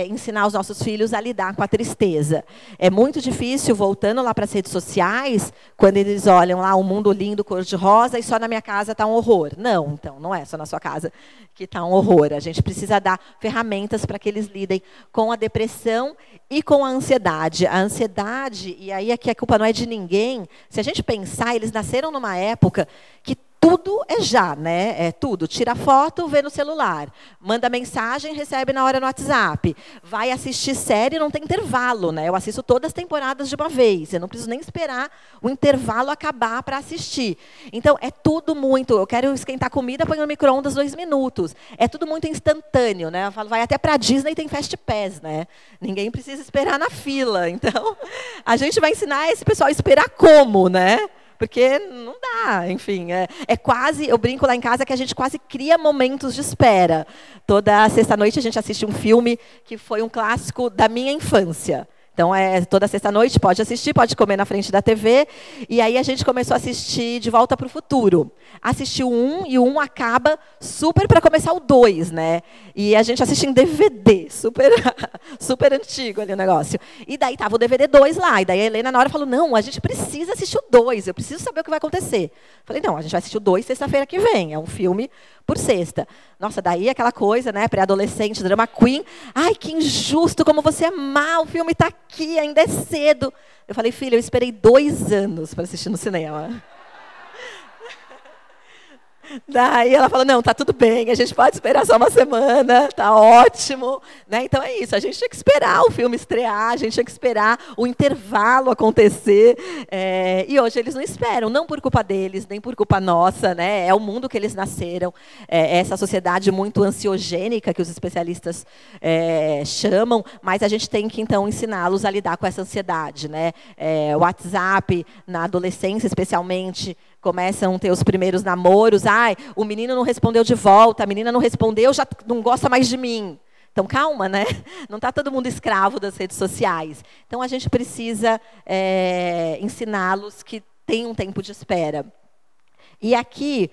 S3: ensinar os nossos filhos a lidar com a tristeza. É muito difícil, voltando lá para as redes sociais, quando eles olham lá um mundo lindo, cor-de-rosa, e só na minha casa está um horror. Não, então, não é só na sua casa que está um horror. A gente precisa dar ferramentas para que eles lidem com a depressão e com a ansiedade. A ansiedade, e aí aqui a culpa não é de ninguém, se a gente pensar, eles nasceram numa época que tudo é já, né? É tudo. Tira foto, vê no celular. Manda mensagem, recebe na hora no WhatsApp. Vai assistir série, não tem intervalo, né? Eu assisto todas as temporadas de uma vez. Eu não preciso nem esperar o intervalo acabar para assistir. Então, é tudo muito... Eu quero esquentar comida, põe no micro-ondas 2 minutos. É tudo muito instantâneo, né? Eu falo, vai até para a Disney, tem Fast Pass, né? Ninguém precisa esperar na fila. Então, a gente vai ensinar esse pessoal a esperar como, né? Porque não dá, enfim. É quase, eu brinco lá em casa que a gente quase cria momentos de espera. Toda sexta-noite a gente assiste um filme que foi um clássico da minha infância. Então, toda sexta-noite, pode assistir, pode comer na frente da TV. E aí a gente começou a assistir De Volta para o Futuro. Assistiu um, e o 1 acaba super para começar o 2, né? E a gente assiste em DVD, super, super antigo ali o negócio. E daí estava o DVD 2 lá. E daí a Helena, na hora, falou, não, a gente precisa assistir o 2, eu preciso saber o que vai acontecer. Falei, não, a gente vai assistir o 2 sexta-feira que vem. É um filme por sexta. Nossa, daí aquela coisa, né, pré-adolescente, drama queen. Ai, que injusto, como você é má, o filme está aqui, ainda é cedo. Eu falei, filha, eu esperei 2 anos para assistir no cinema. Daí ela falou, não, tá tudo bem, a gente pode esperar só uma semana, tá ótimo. Né? Então é isso, a gente tinha que esperar o filme estrear, a gente tinha que esperar o intervalo acontecer. E hoje eles não esperam, não por culpa deles, nem por culpa nossa. Né? É o mundo que eles nasceram, essa sociedade muito ansiogênica que os especialistas chamam, mas a gente tem que, então, ensiná-los a lidar com essa ansiedade. Né? O WhatsApp, na adolescência especialmente, começam a ter os primeiros namoros. Ai, o menino não respondeu de volta, a menina não respondeu, já não gosta mais de mim. Então, calma, né? Não está todo mundo escravo das redes sociais. Então, a gente precisa ensiná-los que tem um tempo de espera. E aqui,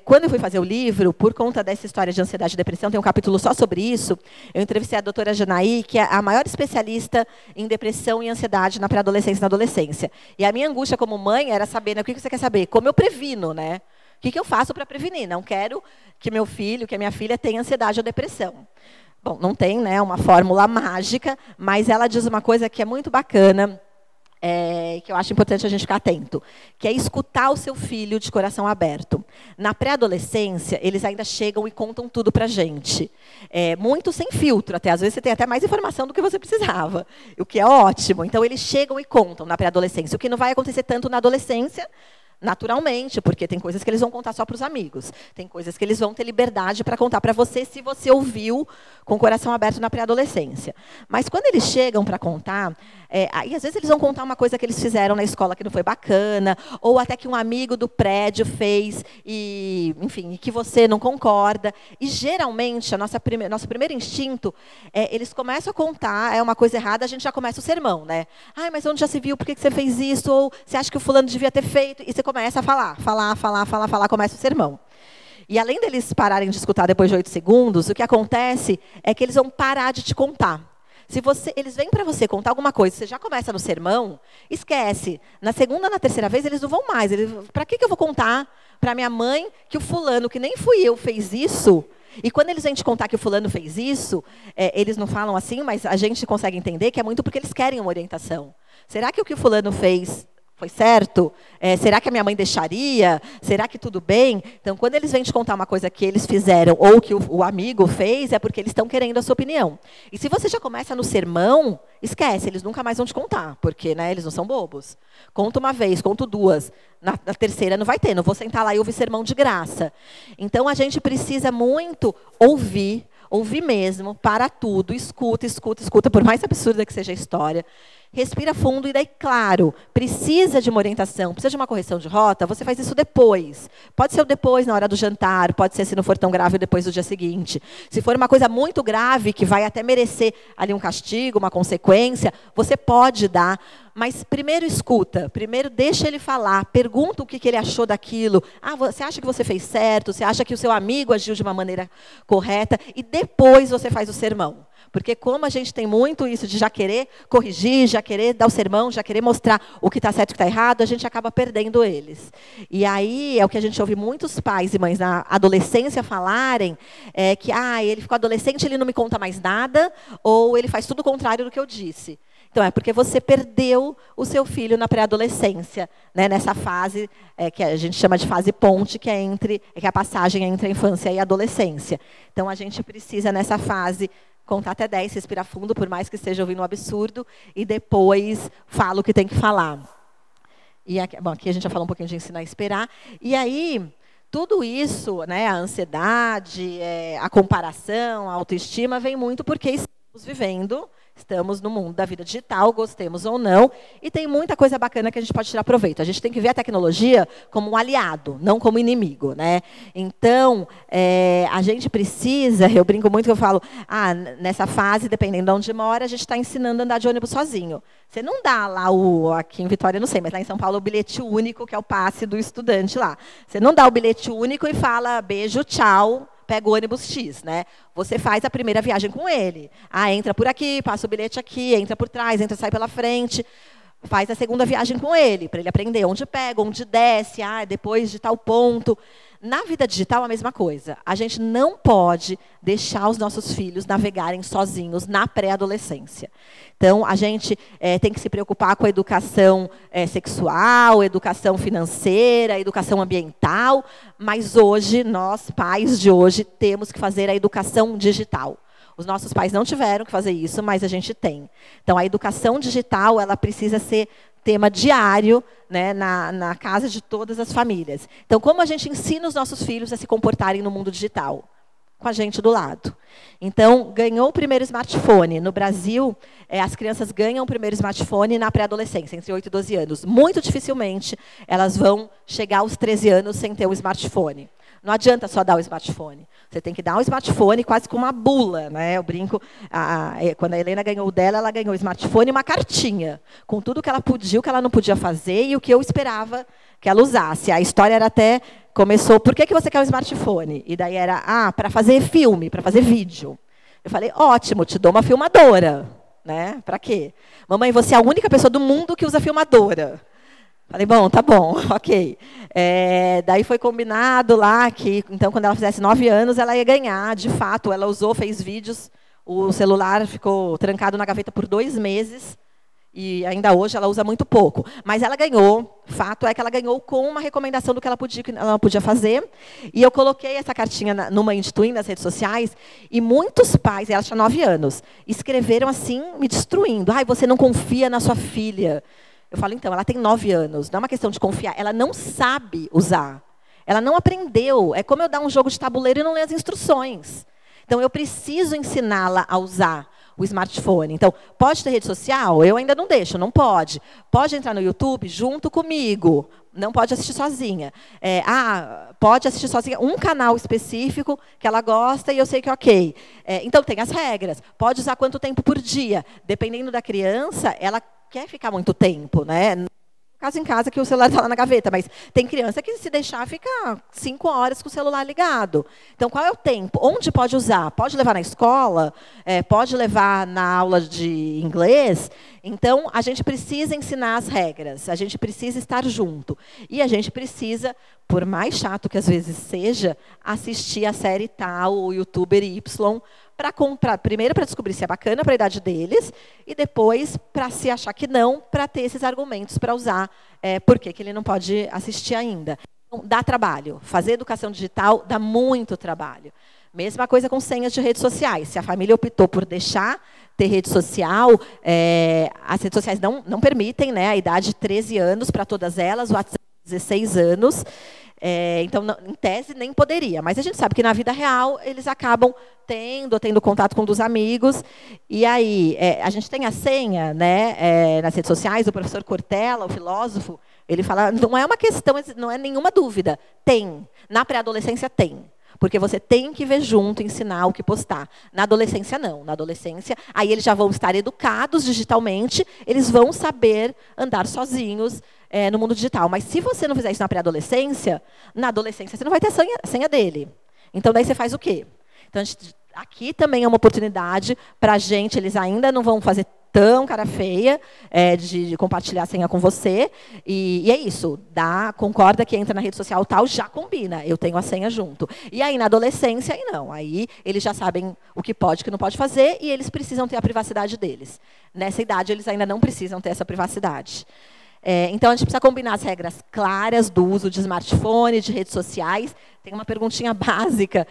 S3: quando eu fui fazer o livro, por conta dessa história de ansiedade e depressão, tem um capítulo só sobre isso, eu entrevistei a doutora Janaí, que é a maior especialista em depressão e ansiedade na pré-adolescência e na adolescência. E a minha angústia como mãe era saber, né, o que você quer saber? Como eu previno, né? O que eu faço para prevenir? Não quero que meu filho, que a minha filha tenha ansiedade ou depressão. Bom, não tem, né, uma fórmula mágica, mas ela diz uma coisa que é muito bacana, que eu acho importante a gente ficar atento, que é escutar o seu filho de coração aberto. Na pré-adolescência, eles ainda chegam e contam tudo para a gente. Muito sem filtro, até às vezes você tem até mais informação do que você precisava, o que é ótimo. Então, eles chegam e contam na pré-adolescência, o que não vai acontecer tanto na adolescência, naturalmente, porque tem coisas que eles vão contar só para os amigos. Tem coisas que eles vão ter liberdade para contar para você, se você ouviu com o coração aberto na pré-adolescência. Mas quando eles chegam para contar, aí às vezes eles vão contar uma coisa que eles fizeram na escola que não foi bacana, ou até que um amigo do prédio fez, e, enfim, que você não concorda. E, geralmente, nosso primeiro instinto, eles começam a contar, uma coisa errada, a gente já começa o sermão, né? Ai, mas onde já se viu? Por que você fez isso? Ou você acha que o fulano devia ter feito? E você começa a falar, começa o sermão. E além deles pararem de escutar depois de 8 segundos, o que acontece é que eles vão parar de te contar. Se eles vêm para você contar alguma coisa, você já começa no sermão, esquece. Na segunda, na terceira vez, eles não vão mais. Para que eu vou contar para minha mãe que o fulano, que nem fui eu, fez isso? E quando eles vêm te contar que o fulano fez isso, eles não falam assim, mas a gente consegue entender que é muito porque eles querem uma orientação. Será que o que o fulano fez foi certo? Será que a minha mãe deixaria? Será que tudo bem? Então, quando eles vêm te contar uma coisa que eles fizeram ou que o amigo fez, é porque eles estão querendo a sua opinião. E se você já começa no sermão, esquece, eles nunca mais vão te contar, porque, né, eles não são bobos. Conta uma vez, conto 2. Na terceira não vai ter, não vou sentar lá e ouvir sermão de graça. Então, a gente precisa muito ouvir mesmo, para tudo, escuta, por mais absurda que seja a história. Respira fundo e daí, claro, precisa de uma orientação, precisa de uma correção de rota, você faz isso depois. Pode ser depois, na hora do jantar, pode ser, se não for tão grave, depois do dia seguinte. Se for uma coisa muito grave, que vai até merecer ali um castigo, uma consequência, você pode dar, mas primeiro escuta, primeiro deixa ele falar, pergunta o que ele achou daquilo. Ah, você acha que você fez certo? Você acha que o seu amigo agiu de uma maneira correta? E depois você faz o sermão. Porque como a gente tem muito isso de já querer corrigir, já querer dar o sermão, já querer mostrar o que está certo e o que está errado, a gente acaba perdendo eles. E aí é o que a gente ouve muitos pais e mães na adolescência falarem, que ele ficou adolescente, ele não me conta mais nada, ou ele faz tudo o contrário do que eu disse. Então, é porque você perdeu o seu filho na pré-adolescência, né, nessa fase que a gente chama de fase ponte, que é a passagem entre a infância e a adolescência. Então, a gente precisa, nessa fase, contar até 10, respirar fundo, por mais que esteja ouvindo um absurdo, e depois fala o que tem que falar. E aqui a gente já falou um pouquinho de ensinar a esperar. E aí, tudo isso, né, a ansiedade, a comparação, a autoestima, vem muito porque estamos vivendo... Estamos no mundo da vida digital, gostemos ou não, e tem muita coisa bacana que a gente pode tirar proveito. A gente tem que ver a tecnologia como um aliado, não como inimigo, né? Então, a gente precisa, eu brinco muito que eu falo, nessa fase, dependendo de onde mora, a gente está ensinando a andar de ônibus sozinho. Você não dá lá, aqui em Vitória, não sei, mas lá em São Paulo, o bilhete único, que é o passe do estudante lá. Você não dá o bilhete único e fala beijo, tchau, pega o ônibus X, né? Você faz a primeira viagem com ele. Entra por aqui, passa o bilhete aqui, entra por trás, sai pela frente. Faz a segunda viagem com ele, para ele aprender onde pega, onde desce, depois de tal ponto. Na vida digital, a mesma coisa. A gente não pode deixar os nossos filhos navegarem sozinhos na pré-adolescência. Então, a gente tem que se preocupar com a educação sexual, educação financeira, educação ambiental, mas hoje, nós, pais de hoje, temos que fazer a educação digital. Os nossos pais não tiveram que fazer isso, mas a gente tem. Então, a educação digital, ela precisa ser tema diário, né, na casa de todas as famílias. Então, como a gente ensina os nossos filhos a se comportarem no mundo digital? Com a gente do lado. Então, ganhou o primeiro smartphone. No Brasil, as crianças ganham o primeiro smartphone na pré-adolescência, entre 8 e 12 anos. Muito dificilmente elas vão chegar aos 13 anos sem ter um smartphone. Não adianta só dar o smartphone. Você tem que dar um smartphone quase com uma bula, né? Eu brinco, quando a Helena ganhou o dela, ela ganhou o smartphone e uma cartinha, com tudo que ela podia, o que ela não podia fazer e o que eu esperava que ela usasse. A história era até, começou, por que você quer um smartphone? E daí era, para fazer filme, para fazer vídeo. Eu falei, ótimo, te dou uma filmadora. Né? Para quê? Mamãe, você é a única pessoa do mundo que usa filmadora. Falei, bom, tá bom, ok. Daí foi combinado lá que, então, quando ela fizesse 9 anos, ela ia ganhar. De fato, ela usou, fez vídeos. O celular ficou trancado na gaveta por 2 meses. E ainda hoje ela usa muito pouco. Mas ela ganhou. Fato é que ela ganhou com uma recomendação do que ela não podia fazer. E eu coloquei essa cartinha no Mãe de Twin, nas redes sociais. E muitos pais, ela tinha 9 anos, escreveram assim, me destruindo. Você não confia na sua filha. Eu falo, então, ela tem 9 anos, não é uma questão de confiar, ela não sabe usar. Ela não aprendeu. É como eu dar um jogo de tabuleiro e não ler as instruções. Então, eu preciso ensiná-la a usar o smartphone. Então, pode ter rede social? Eu ainda não deixo, não pode. Pode entrar no YouTube junto comigo. Não pode assistir sozinha. Pode assistir sozinha um canal específico que ela gosta e eu sei que é ok. Então, tem as regras. Pode usar quanto tempo por dia? Dependendo da criança, ela quer ficar muito tempo, né? No caso em casa que o celular está lá na gaveta, mas tem criança que se deixar fica 5 horas com o celular ligado. Então, qual é o tempo? Onde pode usar? Pode levar na escola? Pode levar na aula de inglês? Então, a gente precisa ensinar as regras, a gente precisa estar junto. E a gente precisa, por mais chato que às vezes seja, assistir a série tal, o youtuber Y, primeiro para descobrir se é bacana para a idade deles, e depois, para se achar que não, para ter esses argumentos para usar por que ele não pode assistir ainda. Então, dá trabalho. Fazer educação digital dá muito trabalho. Mesma coisa com senhas de redes sociais. Se a família optou por deixar ter rede social, as redes sociais não permitem, né, a idade de 13 anos para todas elas, o WhatsApp 16 anos. Então, em tese, nem poderia. Mas a gente sabe que, na vida real, eles acabam tendo contato com um dos amigos. E aí, a gente tem a senha, né, nas redes sociais. O professor Cortella, o filósofo, ele fala, não é uma questão, não é nenhuma dúvida. Tem. Na pré-adolescência, tem. Porque você tem que ver junto, ensinar o que postar. Na adolescência, não. Na adolescência, aí eles já vão estar educados digitalmente, eles vão saber andar sozinhos no mundo digital. Mas se você não fizer isso na pré-adolescência, na adolescência você não vai ter a senha dele. Então, daí você faz o quê? Então, aqui também é uma oportunidade para a gente, eles ainda não vão fazer tão cara feia de compartilhar a senha com você. E é isso, concorda que entra na rede social tal, já combina, eu tenho a senha junto. E aí, na adolescência, aí não. Aí eles já sabem o que pode e o que não pode fazer, e eles precisam ter a privacidade deles. Nessa idade, eles ainda não precisam ter essa privacidade. Então, a gente precisa combinar as regras claras do uso de smartphone, de redes sociais. Tem uma perguntinha básica,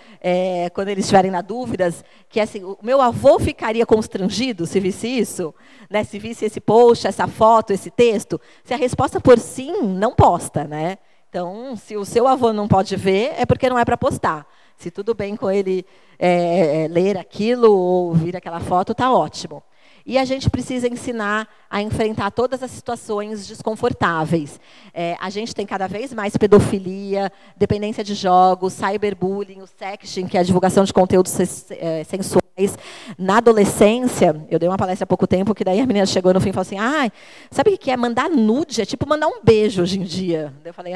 S3: quando eles estiverem na dúvidas, que é assim, o meu avô ficaria constrangido se visse isso? Né? Se visse esse post, essa foto, esse texto? Se a resposta for sim, não posta. Né? Então, se o seu avô não pode ver, é porque não é para postar. Se tudo bem com ele ler aquilo ou vir aquela foto, está ótimo. E a gente precisa ensinar a enfrentar todas as situações desconfortáveis. A gente tem cada vez mais pedofilia, dependência de jogos, cyberbullying, o sexting, que é a divulgação de conteúdos sensuais. Na adolescência, eu dei uma palestra há pouco tempo, que daí a menina chegou no fim e falou assim, sabe o que é mandar nude? É tipo mandar um beijo hoje em dia. Eu falei,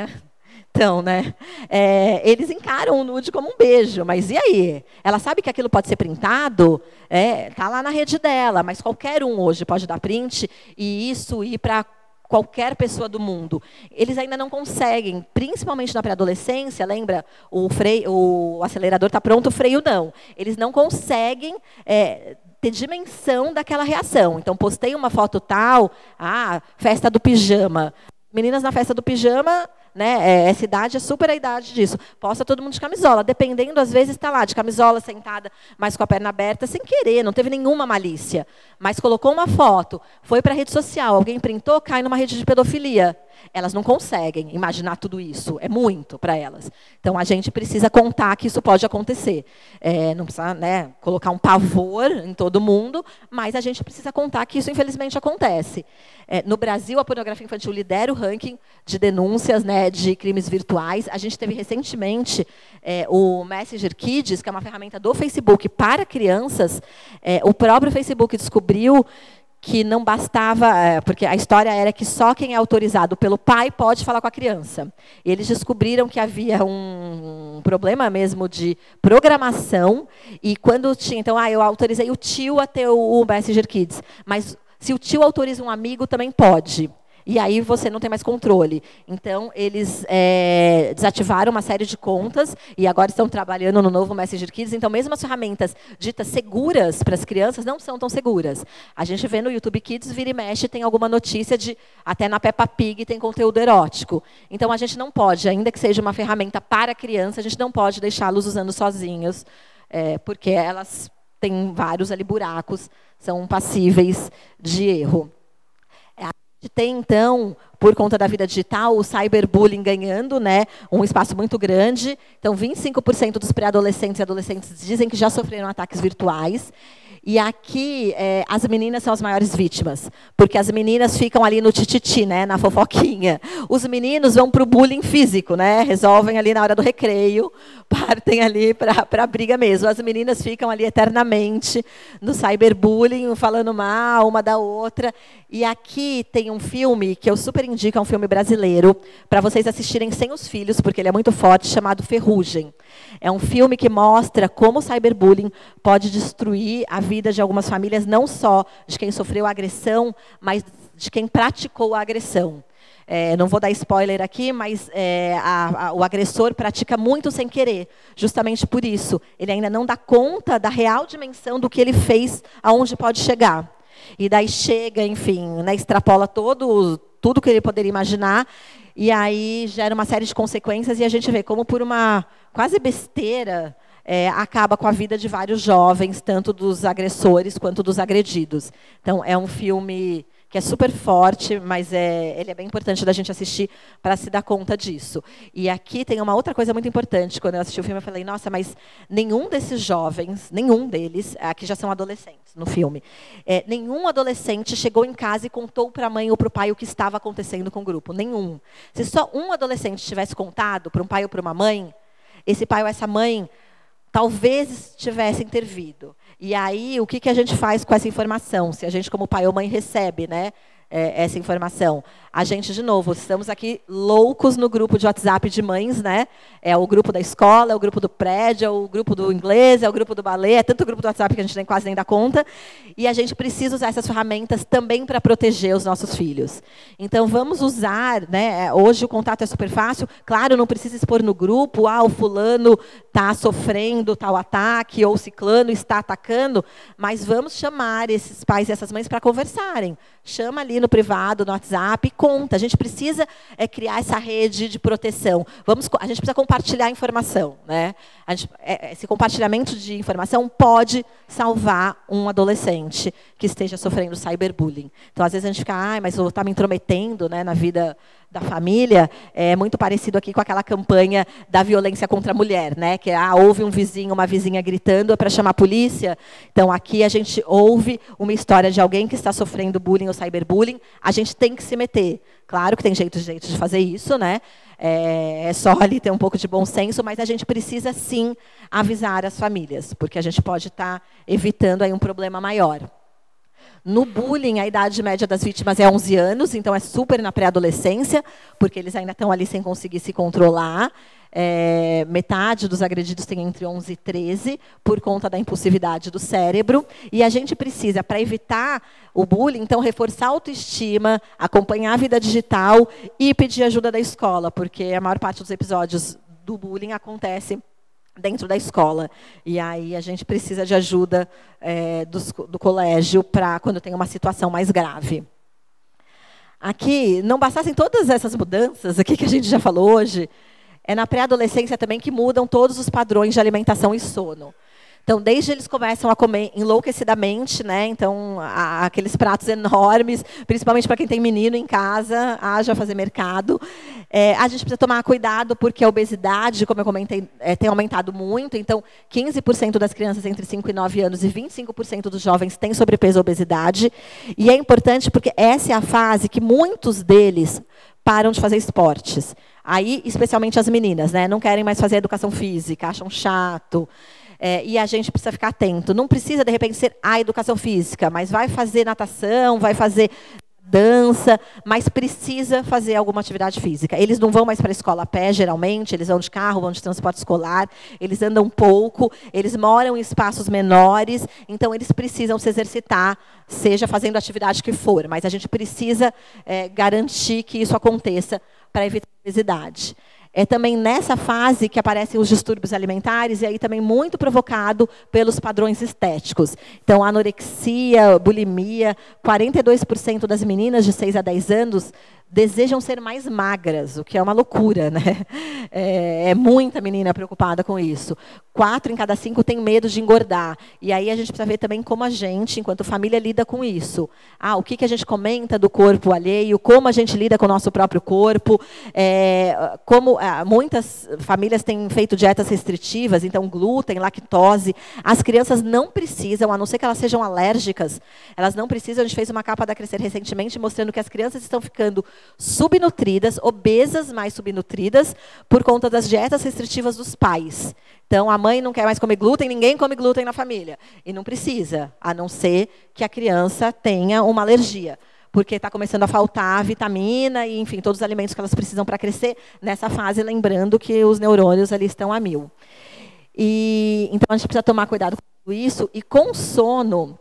S3: então, né? Eles encaram o nude como um beijo, mas e aí? Ela sabe que aquilo pode ser printado? Tá lá na rede dela, mas qualquer um hoje pode dar print e isso ir para qualquer pessoa do mundo. Eles ainda não conseguem, principalmente na pré-adolescência, lembra? O acelerador está pronto, o freio não. Eles não conseguem ter dimensão daquela reação. Então, postei uma foto tal, festa do pijama. Meninas na festa do pijama, né? Essa idade é super a idade disso. Posta todo mundo de camisola. Dependendo, às vezes, está lá de camisola, sentada, mas com a perna aberta, sem querer, não teve nenhuma malícia. Mas colocou uma foto, foi para a rede social, alguém printou, cai numa rede de pedofilia. Elas não conseguem imaginar tudo isso. É muito para elas. Então, a gente precisa contar que isso pode acontecer. Não precisa, né, colocar um pavor em todo mundo, mas a gente precisa contar que isso, infelizmente, acontece. No Brasil, a pornografia infantil lidera o ranking de denúncias, né, de crimes virtuais. A gente teve recentemente o Messenger Kids, que é uma ferramenta do Facebook para crianças. O próprio Facebook descobriu que não bastava, porque a história era que só quem é autorizado pelo pai pode falar com a criança. E eles descobriram que havia um problema mesmo de programação, e quando tinha, então, eu autorizei o tio a ter o Messenger Kids, mas se o tio autoriza um amigo, também pode. E aí você não tem mais controle. Então, eles desativaram uma série de contas e agora estão trabalhando no novo Messenger Kids. Então, mesmo as ferramentas ditas seguras para as crianças não são tão seguras. A gente vê no YouTube Kids, vira e mexe, tem alguma notícia de, até na Peppa Pig tem conteúdo erótico. Então, a gente não pode, ainda que seja uma ferramenta para criança, a gente não pode deixá-los usando sozinhos, porque elas têm vários ali buracos, são passíveis de erro. Tem, então, por conta da vida digital, o cyberbullying ganhando, né, um espaço muito grande. Então, 25% dos pré-adolescentes e adolescentes dizem que já sofreram ataques virtuais. E aqui, as meninas são as maiores vítimas, porque as meninas ficam ali no tititi, né, na fofoquinha. Os meninos vão para o bullying físico, né, resolvem ali na hora do recreio, partem ali para a briga mesmo. As meninas ficam ali eternamente no cyberbullying, falando mal uma da outra. E aqui tem um filme que eu super indico, é um filme brasileiro, para vocês assistirem sem os filhos, porque ele é muito forte, chamado Ferrugem. É um filme que mostra como o cyberbullying pode destruir a vida de algumas famílias, não só de quem sofreu a agressão, mas de quem praticou a agressão. Não vou dar spoiler aqui, mas o agressor pratica muito sem querer, justamente por isso. Ele ainda não dá conta da real dimensão do que ele fez, aonde pode chegar. E daí chega, enfim, né, extrapola tudo que ele poderia imaginar, e aí gera uma série de consequências, e a gente vê como, por uma quase besteira, acaba com a vida de vários jovens, tanto dos agressores quanto dos agredidos. Então, é um filme que é super forte, mas ele é bem importante da gente assistir para se dar conta disso. E aqui tem uma outra coisa muito importante. Quando eu assisti o filme, eu falei, nossa, mas nenhum desses jovens, nenhum deles, aqui já são adolescentes no filme, nenhum adolescente chegou em casa e contou para a mãe ou para o pai o que estava acontecendo com o grupo. Nenhum. Se só um adolescente tivesse contado para um pai ou para uma mãe, esse pai ou essa mãe talvez tivesse intervido. E aí, o que a gente faz com essa informação? Se a gente, como pai ou mãe, recebe, né, essa informação. A gente, de novo, estamos aqui loucos no grupo de WhatsApp de mães, né? É o grupo da escola, é o grupo do prédio, é o grupo do inglês, é o grupo do balé, é tanto grupo do WhatsApp que a gente quase nem dá conta. E a gente precisa usar essas ferramentas também para proteger os nossos filhos. Então, vamos usar, né? Hoje o contato é super fácil. Claro, não precisa expor no grupo, o fulano está sofrendo tal ataque, ou o ciclano está atacando, mas vamos chamar esses pais e essas mães para conversarem. Chama ali no privado, no WhatsApp, conta. A gente precisa criar essa rede de proteção. A gente precisa compartilhar informação, né? Esse compartilhamento de informação pode salvar um adolescente que esteja sofrendo cyberbullying. Então, às vezes a gente fica, mas eu estou me intrometendo, né, na vida da família. É muito parecido aqui com aquela campanha da violência contra a mulher, né? Que houve um vizinho, uma vizinha gritando para chamar a polícia. Então, aqui a gente ouve uma história de alguém que está sofrendo bullying ou cyberbullying. A gente tem que se meter. Claro que tem jeito de fazer isso, né? É só ali ter um pouco de bom senso, mas a gente precisa, sim, avisar as famílias, porque a gente pode estar evitando aí um problema maior. No bullying, a idade média das vítimas é 11 anos, então é super na pré-adolescência, porque eles ainda estão ali sem conseguir se controlar. Metade dos agredidos tem entre 11 e 13, por conta da impulsividade do cérebro. E a gente precisa, para evitar o bullying, então, reforçar a autoestima, acompanhar a vida digital e pedir ajuda da escola, porque a maior parte dos episódios do bullying acontece dentro da escola. E aí a gente precisa de ajuda do colégio para quando tem uma situação mais grave. Aqui, não bastassem todas essas mudanças aqui que a gente já falou hoje, é na pré-adolescência também que mudam todos os padrões de alimentação e sono. Então, desde eles começam a comer enlouquecidamente, né? Então, aqueles pratos enormes, principalmente para quem tem menino em casa, haja fazer mercado. A gente precisa tomar cuidado, porque a obesidade, como eu comentei, tem aumentado muito. Então, 15% das crianças entre 5 e 9 anos e 25% dos jovens têm sobrepeso e obesidade. E é importante porque essa é a fase que muitos deles param de fazer esportes. Aí, especialmente as meninas, né? Não querem mais fazer educação física, acham chato. E a gente precisa ficar atento. Não precisa, de repente, ser a educação física, mas vai fazer natação, vai fazer dança, mas precisa fazer alguma atividade física. Eles não vão mais para a escola a pé, geralmente, eles vão de carro, vão de transporte escolar, eles andam pouco, eles moram em espaços menores, então eles precisam se exercitar, seja fazendo a atividade que for, mas a gente precisa garantir que isso aconteça para evitar a obesidade. É também nessa fase que aparecem os distúrbios alimentares, e aí também muito provocado pelos padrões estéticos. Então, anorexia, bulimia, 42% das meninas de 6 a 10 anos desejam ser mais magras, o que é uma loucura, né? É muita menina preocupada com isso. 4 em cada 5 tem medo de engordar. E aí a gente precisa ver também como a gente, enquanto família, lida com isso. O que a gente comenta do corpo alheio, como a gente lida com o nosso próprio corpo, como muitas famílias têm feito dietas restritivas, então glúten, lactose. As crianças não precisam, a não ser que elas sejam alérgicas, elas não precisam. A gente fez uma capa da Crescer recentemente mostrando que as crianças estão ficando subnutridas, obesas mais subnutridas, por conta das dietas restritivas dos pais. Então, a mãe não quer mais comer glúten, ninguém come glúten na família. E não precisa, a não ser que a criança tenha uma alergia, porque está começando a faltar vitamina e, enfim, todos os alimentos que elas precisam para crescer nessa fase, lembrando que os neurônios ali estão a 1000. Então, a gente precisa tomar cuidado com tudo isso. E com sono,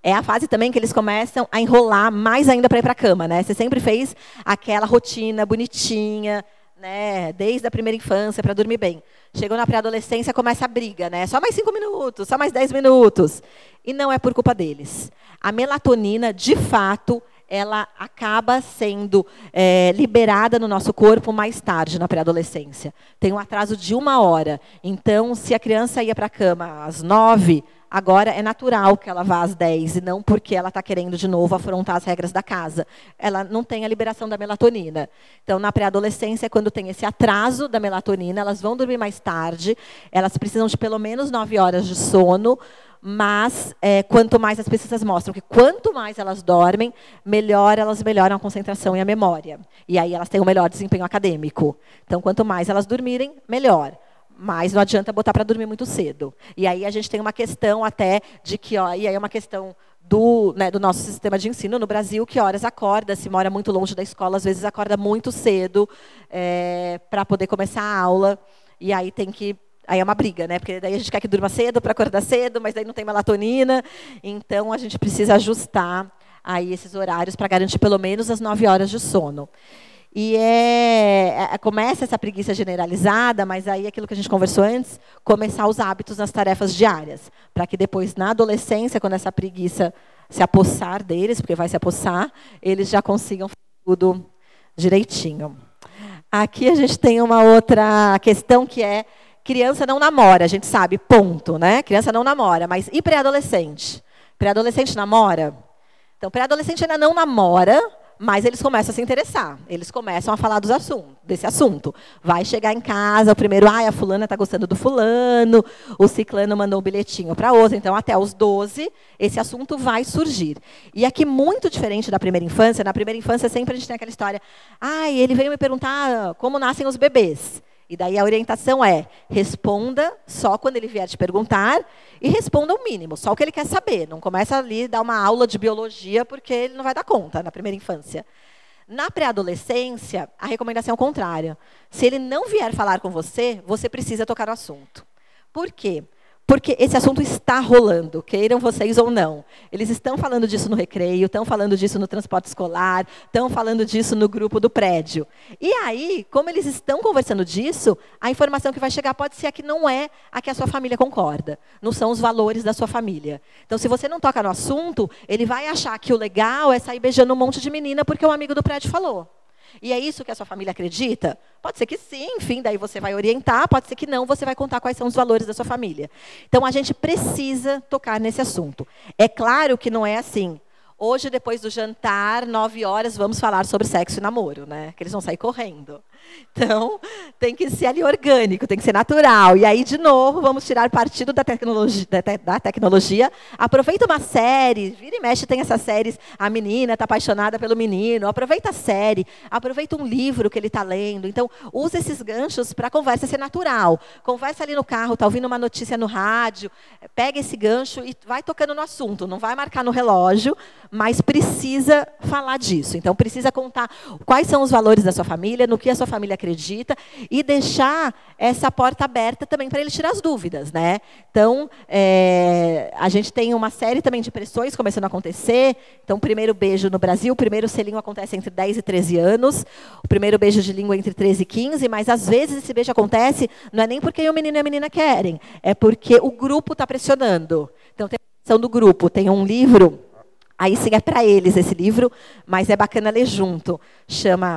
S3: é a fase também que eles começam a enrolar mais ainda para ir para a cama, né? Você sempre fez aquela rotina bonitinha, né? Desde a primeira infância, para dormir bem. Chegou na pré-adolescência, começa a briga, né? Só mais 5 minutos, só mais 10 minutos. E não é por culpa deles. A melatonina, de fato, ela acaba sendo liberada no nosso corpo mais tarde, na pré-adolescência. Tem um atraso de 1 hora. Então, se a criança ia para a cama às 9, agora é natural que ela vá às 10, e não porque ela está querendo, de novo, afrontar as regras da casa. Ela não tem a liberação da melatonina. Então, na pré-adolescência, quando tem esse atraso da melatonina, elas vão dormir mais tarde, elas precisam de pelo menos 9 horas de sono, mas quanto mais as pesquisas mostram que quanto mais elas dormem, melhor elas melhoram a concentração e a memória. E aí elas têm um melhor desempenho acadêmico. Então, quanto mais elas dormirem, melhor. Mas não adianta botar para dormir muito cedo. E aí a gente tem uma questão até de que, e aí é uma questão do nosso sistema de ensino no Brasil, que horas acorda, se mora muito longe da escola, às vezes acorda muito cedo para poder começar a aula. E aí aí é uma briga, né? Porque daí a gente quer que durma cedo para acordar cedo, mas daí não tem melatonina. Então, a gente precisa ajustar aí esses horários para garantir pelo menos as 9 horas de sono. E começa essa preguiça generalizada, mas aí aquilo que a gente conversou antes, começar os hábitos nas tarefas diárias, para que depois, na adolescência, quando essa preguiça se apossar deles, porque vai se apossar, eles já consigam fazer tudo direitinho. Aqui a gente tem uma outra questão que é criança não namora, a gente sabe, ponto, né? Criança não namora, mas e pré-adolescente? Pré-adolescente namora? Então, pré-adolescente ainda não namora, mas eles começam a se interessar. Eles começam a falar desse assunto. Vai chegar em casa, o primeiro, a fulana está gostando do fulano, o ciclano mandou um bilhetinho para outra. Então, até os 12, esse assunto vai surgir. E aqui, muito diferente da primeira infância, na primeira infância sempre a gente tem aquela história, ele veio me perguntar como nascem os bebês. E daí a orientação é, responda só quando ele vier te perguntar e responda o mínimo, só o que ele quer saber. Não começa ali a dar uma aula de biologia, porque ele não vai dar conta na primeira infância. Na pré-adolescência, a recomendação é o contrário. Se ele não vier falar com você, você precisa tocar no assunto. Por quê? Porque esse assunto está rolando, queiram vocês ou não. Eles estão falando disso no recreio, estão falando disso no transporte escolar, estão falando disso no grupo do prédio. E aí, como eles estão conversando disso, a informação que vai chegar pode ser a que não é a que a sua família concorda. Não são os valores da sua família. Então, se você não toca no assunto, ele vai achar que o legal é sair beijando um monte de menina porque um amigo do prédio falou. E é isso que a sua família acredita? Pode ser que sim, enfim, daí você vai orientar, pode ser que não, você vai contar quais são os valores da sua família. Então, a gente precisa tocar nesse assunto. É claro que não é assim, hoje, depois do jantar, 9 horas, vamos falar sobre sexo e namoro, né? Que eles vão sair correndo. Então, tem que ser ali orgânico, tem que ser natural. E aí, de novo, vamos tirar partido da tecnologia. Aproveita uma série, vira e mexe, tem essas séries, a menina está apaixonada pelo menino. Aproveita a série, aproveita um livro que ele está lendo. Então, usa esses ganchos para a conversa ser natural. Conversa ali no carro, está ouvindo uma notícia no rádio, pega esse gancho e vai tocando no assunto. Não vai marcar no relógio, mas precisa falar disso. Então, precisa contar quais são os valores da sua família, no que a sua família acredita, e deixar essa porta aberta também para ele tirar as dúvidas, né? Então, a gente tem uma série também de pressões começando a acontecer. Então, o primeiro beijo no Brasil, o primeiro selinho acontece entre 10 e 13 anos, o primeiro beijo de língua entre 13 e 15, mas, às vezes, esse beijo acontece não é nem porque o menino e a menina querem, é porque o grupo está pressionando. Então, tem a pressão do grupo. Tem um livro... Aí sim é para eles esse livro, mas é bacana ler junto.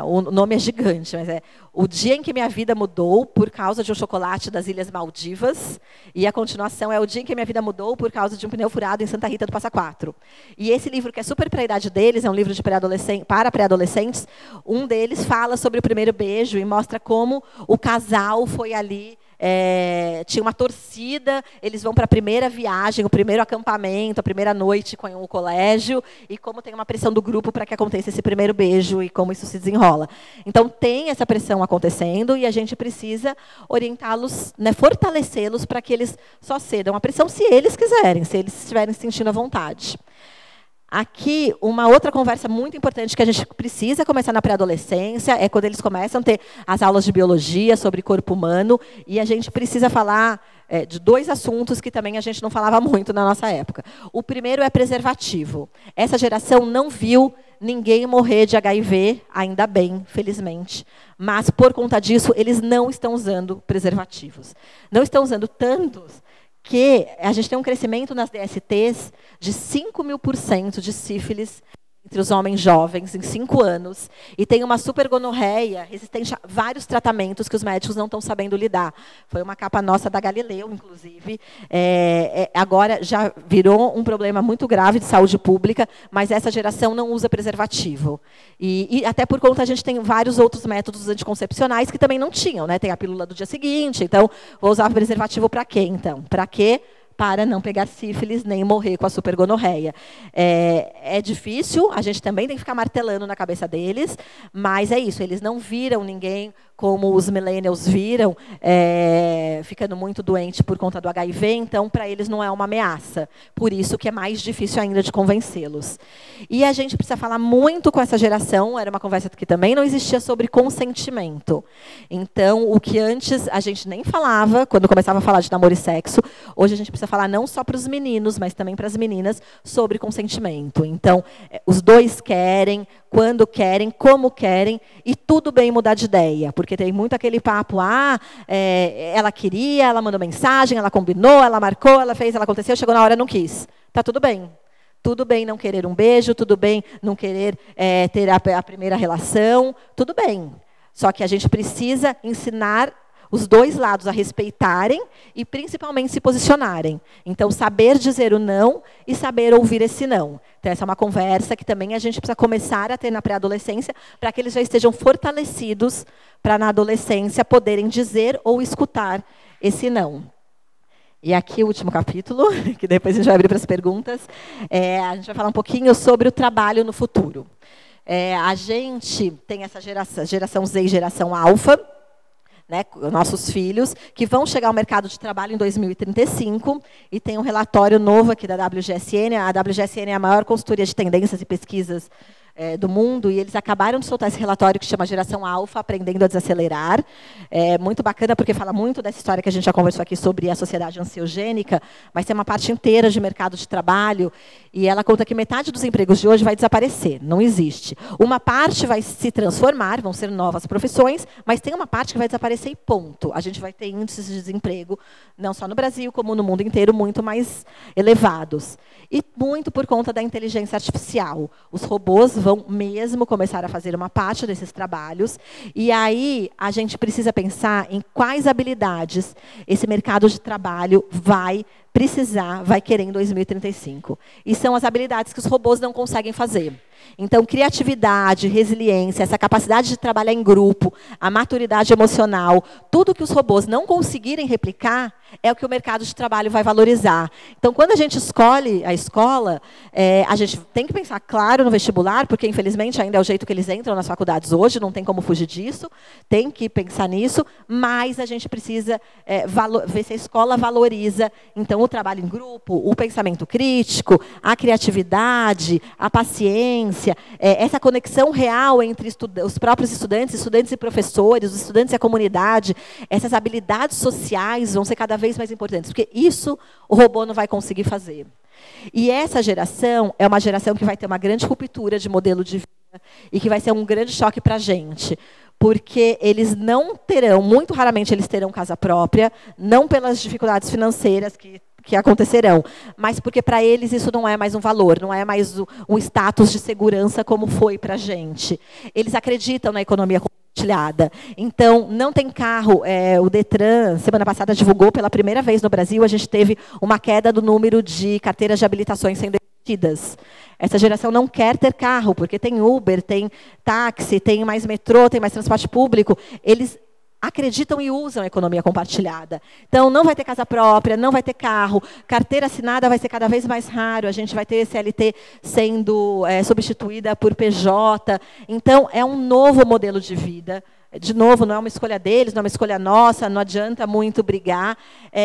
S3: O nome é gigante, mas é O Dia em que Minha Vida Mudou por causa de um chocolate das Ilhas Maldivas. E a continuação é O Dia em que Minha Vida Mudou por causa de um pneu furado em Santa Rita do Passa Quatro. E esse livro, que é super para a idade deles, é um livro para pré-adolescentes, um deles fala sobre o primeiro beijo e mostra como o casal foi ali... tinha uma torcida, eles vão para a primeira viagem, o primeiro acampamento, a primeira noite com o colégio, e como tem uma pressão do grupo para que aconteça esse primeiro beijo e como isso se desenrola. Então, tem essa pressão acontecendo e a gente precisa orientá-los, né, fortalecê-los para que eles só cedam a pressão se eles quiserem, se eles estiverem se sentindo à vontade. Aqui, uma outra conversa muito importante que a gente precisa começar na pré-adolescência é quando eles começam a ter as aulas de biologia sobre corpo humano, e a gente precisa falar de 2 assuntos que também a gente não falava muito na nossa época. O primeiro é preservativo. Essa geração não viu ninguém morrer de HIV, ainda bem, felizmente. Mas, por conta disso, eles não estão usando preservativos. Não estão usando tantos que a gente tem um crescimento nas DSTs de 5.000% de sífilis entre os homens jovens em 5 anos, e tem uma supergonorreia resistente a vários tratamentos que os médicos não estão sabendo lidar. Foi uma capa nossa da Galileu, inclusive. Agora já virou um problema muito grave de saúde pública, mas essa geração não usa preservativo. E até por conta, a gente tem vários outros métodos anticoncepcionais que também não tinham, né? Tem a pílula do dia seguinte, então, vou usar preservativo para quê, então? Para quê? para não pegar sífilis nem morrer com a supergonorreia. É difícil, a gente também tem que ficar martelando na cabeça deles, mas é isso, eles não viram ninguém como os millennials viram, ficando muito doente por conta do HIV, então, para eles não é uma ameaça. Por isso que é mais difícil ainda de convencê-los. E a gente precisa falar muito com essa geração, era uma conversa que também não existia sobre consentimento. Então, o que antes a gente nem falava, quando começava a falar de namoro e sexo, hoje a gente precisa falar não só para os meninos, mas também para as meninas, sobre consentimento. Então, os dois querem, quando querem, como querem, e tudo bem mudar de ideia, porque tem muito aquele papo, ela queria, ela mandou mensagem, ela combinou, ela marcou, ela fez, ela aconteceu, chegou na hora, não quis. Tá tudo bem. Tudo bem não querer um beijo, tudo bem não querer ter a primeira relação, tudo bem. Só que a gente precisa ensinar os dois lados a respeitarem e, principalmente, se posicionarem. Então, saber dizer o não e saber ouvir esse não. Então, essa é uma conversa que também a gente precisa começar a ter na pré-adolescência para que eles já estejam fortalecidos para, na adolescência, poderem dizer ou escutar esse não. E aqui o último capítulo, que depois a gente vai abrir para as perguntas. A gente vai falar um pouquinho sobre o trabalho no futuro. A gente tem essa geração Z e geração alfa, né, nossos filhos, que vão chegar ao mercado de trabalho em 2035, e tem um relatório novo aqui da WGSN. A WGSN é a maior consultoria de tendências e pesquisas do mundo, e eles acabaram de soltar esse relatório que chama Geração Alfa, Aprendendo a Desacelerar. É muito bacana, porque fala muito dessa história que a gente já conversou aqui sobre a sociedade ansiogênica, mas tem uma parte inteira de mercado de trabalho, e ela conta que metade dos empregos de hoje vai desaparecer, não existe. Uma parte vai se transformar, vão ser novas profissões, mas tem uma parte que vai desaparecer e ponto. A gente vai ter índices de desemprego, não só no Brasil, como no mundo inteiro, muito mais elevados. E muito por conta da inteligência artificial. Os robôs vão mesmo começar a fazer uma parte desses trabalhos, e aí a gente precisa pensar em quais habilidades esse mercado de trabalho vai querer em 2035. E são as habilidades que os robôs não conseguem fazer. Então, criatividade, resiliência, essa capacidade de trabalhar em grupo, a maturidade emocional, tudo que os robôs não conseguirem replicar, é o que o mercado de trabalho vai valorizar. Então, quando a gente escolhe a escola, a gente tem que pensar, claro, no vestibular, porque, infelizmente, ainda é o jeito que eles entram nas faculdades hoje, não tem como fugir disso, tem que pensar nisso, mas a gente precisa ver se a escola valoriza, então, o trabalho em grupo, o pensamento crítico, a criatividade, a paciência, essa conexão real entre os próprios estudantes e professores, os estudantes e a comunidade, essas habilidades sociais vão ser cada vez mais importantes, porque isso o robô não vai conseguir fazer. E essa geração é uma geração que vai ter uma grande ruptura de modelo de vida e que vai ser um grande choque para a gente, porque eles não terão, muito raramente eles terão casa própria, não pelas dificuldades financeiras que acontecerão, mas porque para eles isso não é mais um valor, não é mais um status de segurança como foi para a gente. Eles acreditam na economia compartilhada. Então, não tem carro. O Detran, semana passada, divulgou pela primeira vez no Brasil, a gente teve uma queda do número de carteiras de habilitações sendo emitidas. Essa geração não quer ter carro, porque tem Uber, tem táxi, tem mais metrô, tem mais transporte público. Eles acreditam e usam a economia compartilhada. Então, não vai ter casa própria, não vai ter carro, carteira assinada vai ser cada vez mais raro, a gente vai ter CLT sendo substituída por PJ. Então, é um novo modelo de vida. De novo, não é uma escolha deles, não é uma escolha nossa, não adianta muito brigar.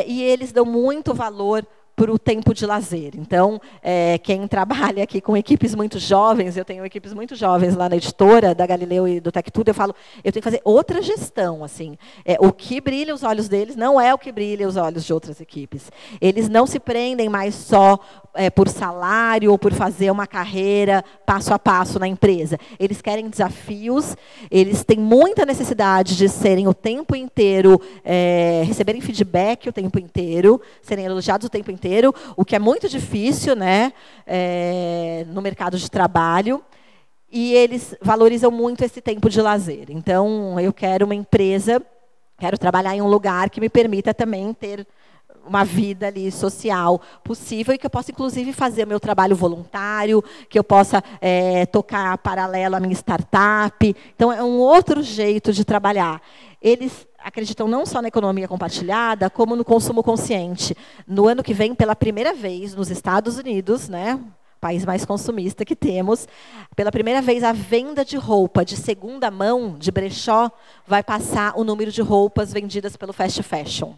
S3: E eles dão muito valor para o tempo de lazer. Então, quem trabalha aqui com equipes muito jovens, eu tenho equipes muito jovens lá na editora, da Galileu e do TecTudo, eu falo, eu tenho que fazer outra gestão. Assim. O que brilha os olhos deles não é o que brilha os olhos de outras equipes. Eles não se prendem mais só por salário ou por fazer uma carreira passo a passo na empresa. Eles querem desafios, eles têm muita necessidade de serem o tempo inteiro, receberem feedback o tempo inteiro, serem elogiados o tempo inteiro, o que é muito difícil, né, no mercado de trabalho, e eles valorizam muito esse tempo de lazer. Então, eu quero uma empresa, quero trabalhar em um lugar que me permita também ter uma vida ali social possível e que eu possa, inclusive, fazer o meu trabalho voluntário, que eu possa tocar paralelo à minha startup. Então, é um outro jeito de trabalhar. Eles acreditam não só na economia compartilhada, como no consumo consciente. No ano que vem, pela primeira vez, nos Estados Unidos, né, país mais consumista que temos, pela primeira vez a venda de roupa de segunda mão, de brechó, vai passar o número de roupas vendidas pelo fast fashion.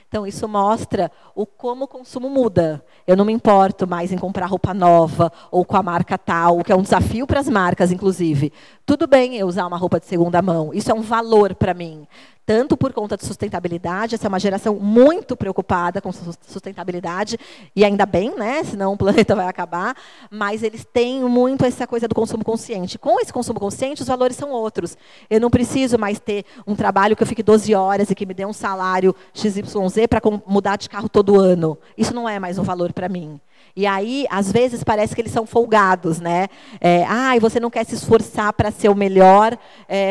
S3: Então, isso mostra como o consumo muda. Eu não me importo mais em comprar roupa nova ou com a marca tal, que é um desafio para as marcas, inclusive. Tudo bem eu usar uma roupa de segunda mão. Isso é um valor para mim. Tanto por conta de sustentabilidade, essa é uma geração muito preocupada com sustentabilidade, e ainda bem, né? Senão o planeta vai acabar, mas eles têm muito essa coisa do consumo consciente. Com esse consumo consciente, os valores são outros. Eu não preciso mais ter um trabalho que eu fique 12 horas e que me dê um salário XYZ para mudar de carro todo ano. Isso não é mais um valor para mim. E aí, às vezes, parece que eles são folgados, né? Você não quer se esforçar para ser o melhor,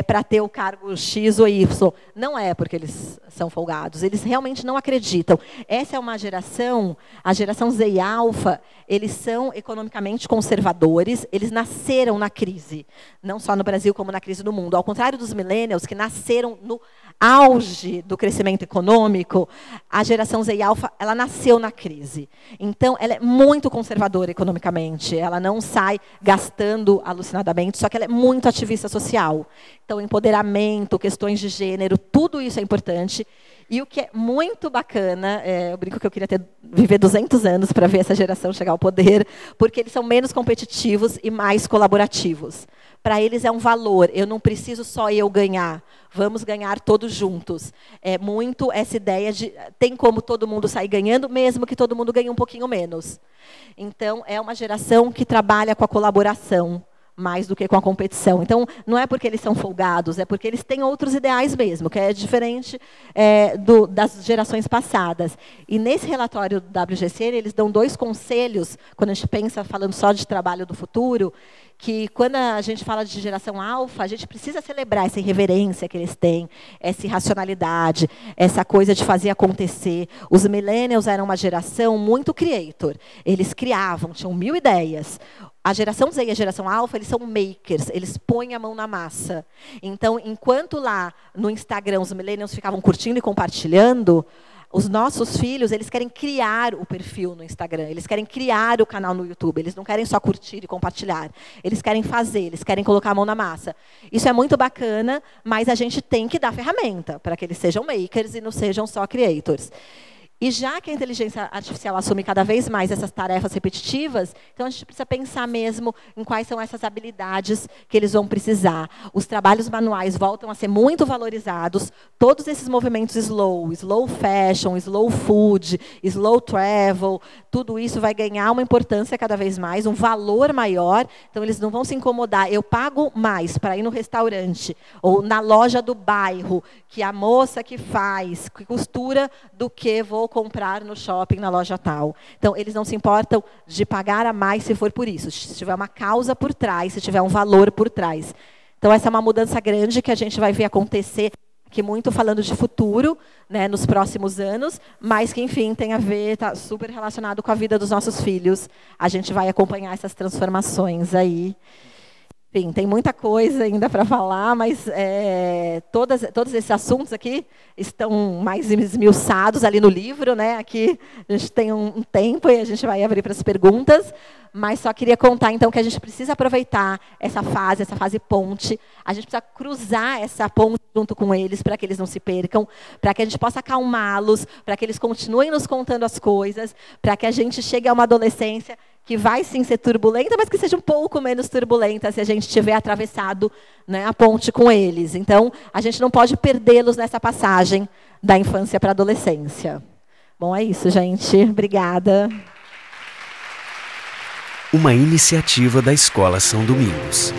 S3: para ter o cargo X ou Y. Não é porque eles são folgados, eles realmente não acreditam. Essa é uma geração, a geração Z e Alfa, eles são economicamente conservadores, eles nasceram na crise, não só no Brasil, como na crise do mundo. Ao contrário dos millennials, que nasceram no auge do crescimento econômico, a geração Z e Alfa, ela nasceu na crise. Então, ela é muito conservadora economicamente, ela não sai gastando alucinadamente, só que ela é muito ativista social. Então, empoderamento, questões de gênero, tudo isso é importante. E o que é muito bacana, eu brinco que eu queria viver 200 anos para ver essa geração chegar ao poder, porque eles são menos competitivos e mais colaborativos. Para eles é um valor, eu não preciso só eu ganhar, vamos ganhar todos juntos. É muito essa ideia de, tem como todo mundo sair ganhando, mesmo que todo mundo ganhe um pouquinho menos. Então, é uma geração que trabalha com a colaboração, mais do que com a competição. Então, não é porque eles são folgados, é porque eles têm outros ideais mesmo, que é diferente das gerações passadas. E nesse relatório do WGC, eles dão 2 conselhos, quando a gente pensa, falando só de trabalho do futuro, que quando a gente fala de geração alfa, a gente precisa celebrar essa irreverência que eles têm, essa irracionalidade, essa coisa de fazer acontecer. Os millennials eram uma geração muito creator. Eles criavam, tinham 1000 ideias. A geração Z e a geração alfa, eles são makers, eles põem a mão na massa. Então, enquanto lá no Instagram os millennials ficavam curtindo e compartilhando, os nossos filhos, eles querem criar o perfil no Instagram, eles querem criar o canal no YouTube, eles não querem só curtir e compartilhar, eles querem fazer, eles querem colocar a mão na massa. Isso é muito bacana, mas a gente tem que dar ferramenta para que eles sejam makers e não sejam só creators. E já que a inteligência artificial assume cada vez mais essas tarefas repetitivas, então a gente precisa pensar mesmo em quais são essas habilidades que eles vão precisar. Os trabalhos manuais voltam a ser muito valorizados. Todos esses movimentos slow fashion, slow food, slow travel, tudo isso vai ganhar uma importância cada vez mais, um valor maior. Então, eles não vão se incomodar. Eu pago mais para ir no restaurante ou na loja do bairro, que a moça que faz, que costura, do que vou comprar no shopping, na loja tal. Então, eles não se importam de pagar a mais se for por isso. Se tiver uma causa por trás, se tiver um valor por trás. Então, essa é uma mudança grande que a gente vai ver acontecer, que muito falando de futuro, né, nos próximos anos, mas que, enfim, tem a ver, está super relacionado com a vida dos nossos filhos. A gente vai acompanhar essas transformações aí. Enfim, tem muita coisa ainda para falar, mas todos esses assuntos aqui estão mais esmiuçados ali no livro, né? Aqui a gente tem um tempo e a gente vai abrir para as perguntas, mas só queria contar, então, que a gente precisa aproveitar essa fase ponte, a gente precisa cruzar essa ponte junto com eles, para que eles não se percam, para que a gente possa acalmá-los, para que eles continuem nos contando as coisas, para que a gente chegue a uma adolescência que vai sim ser turbulenta, mas que seja um pouco menos turbulenta se a gente tiver atravessado, né, a ponte com eles. Então, a gente não pode perdê-los nessa passagem da infância para a adolescência. Bom, é isso, gente. Obrigada.
S1: Uma iniciativa da Escola São Domingos.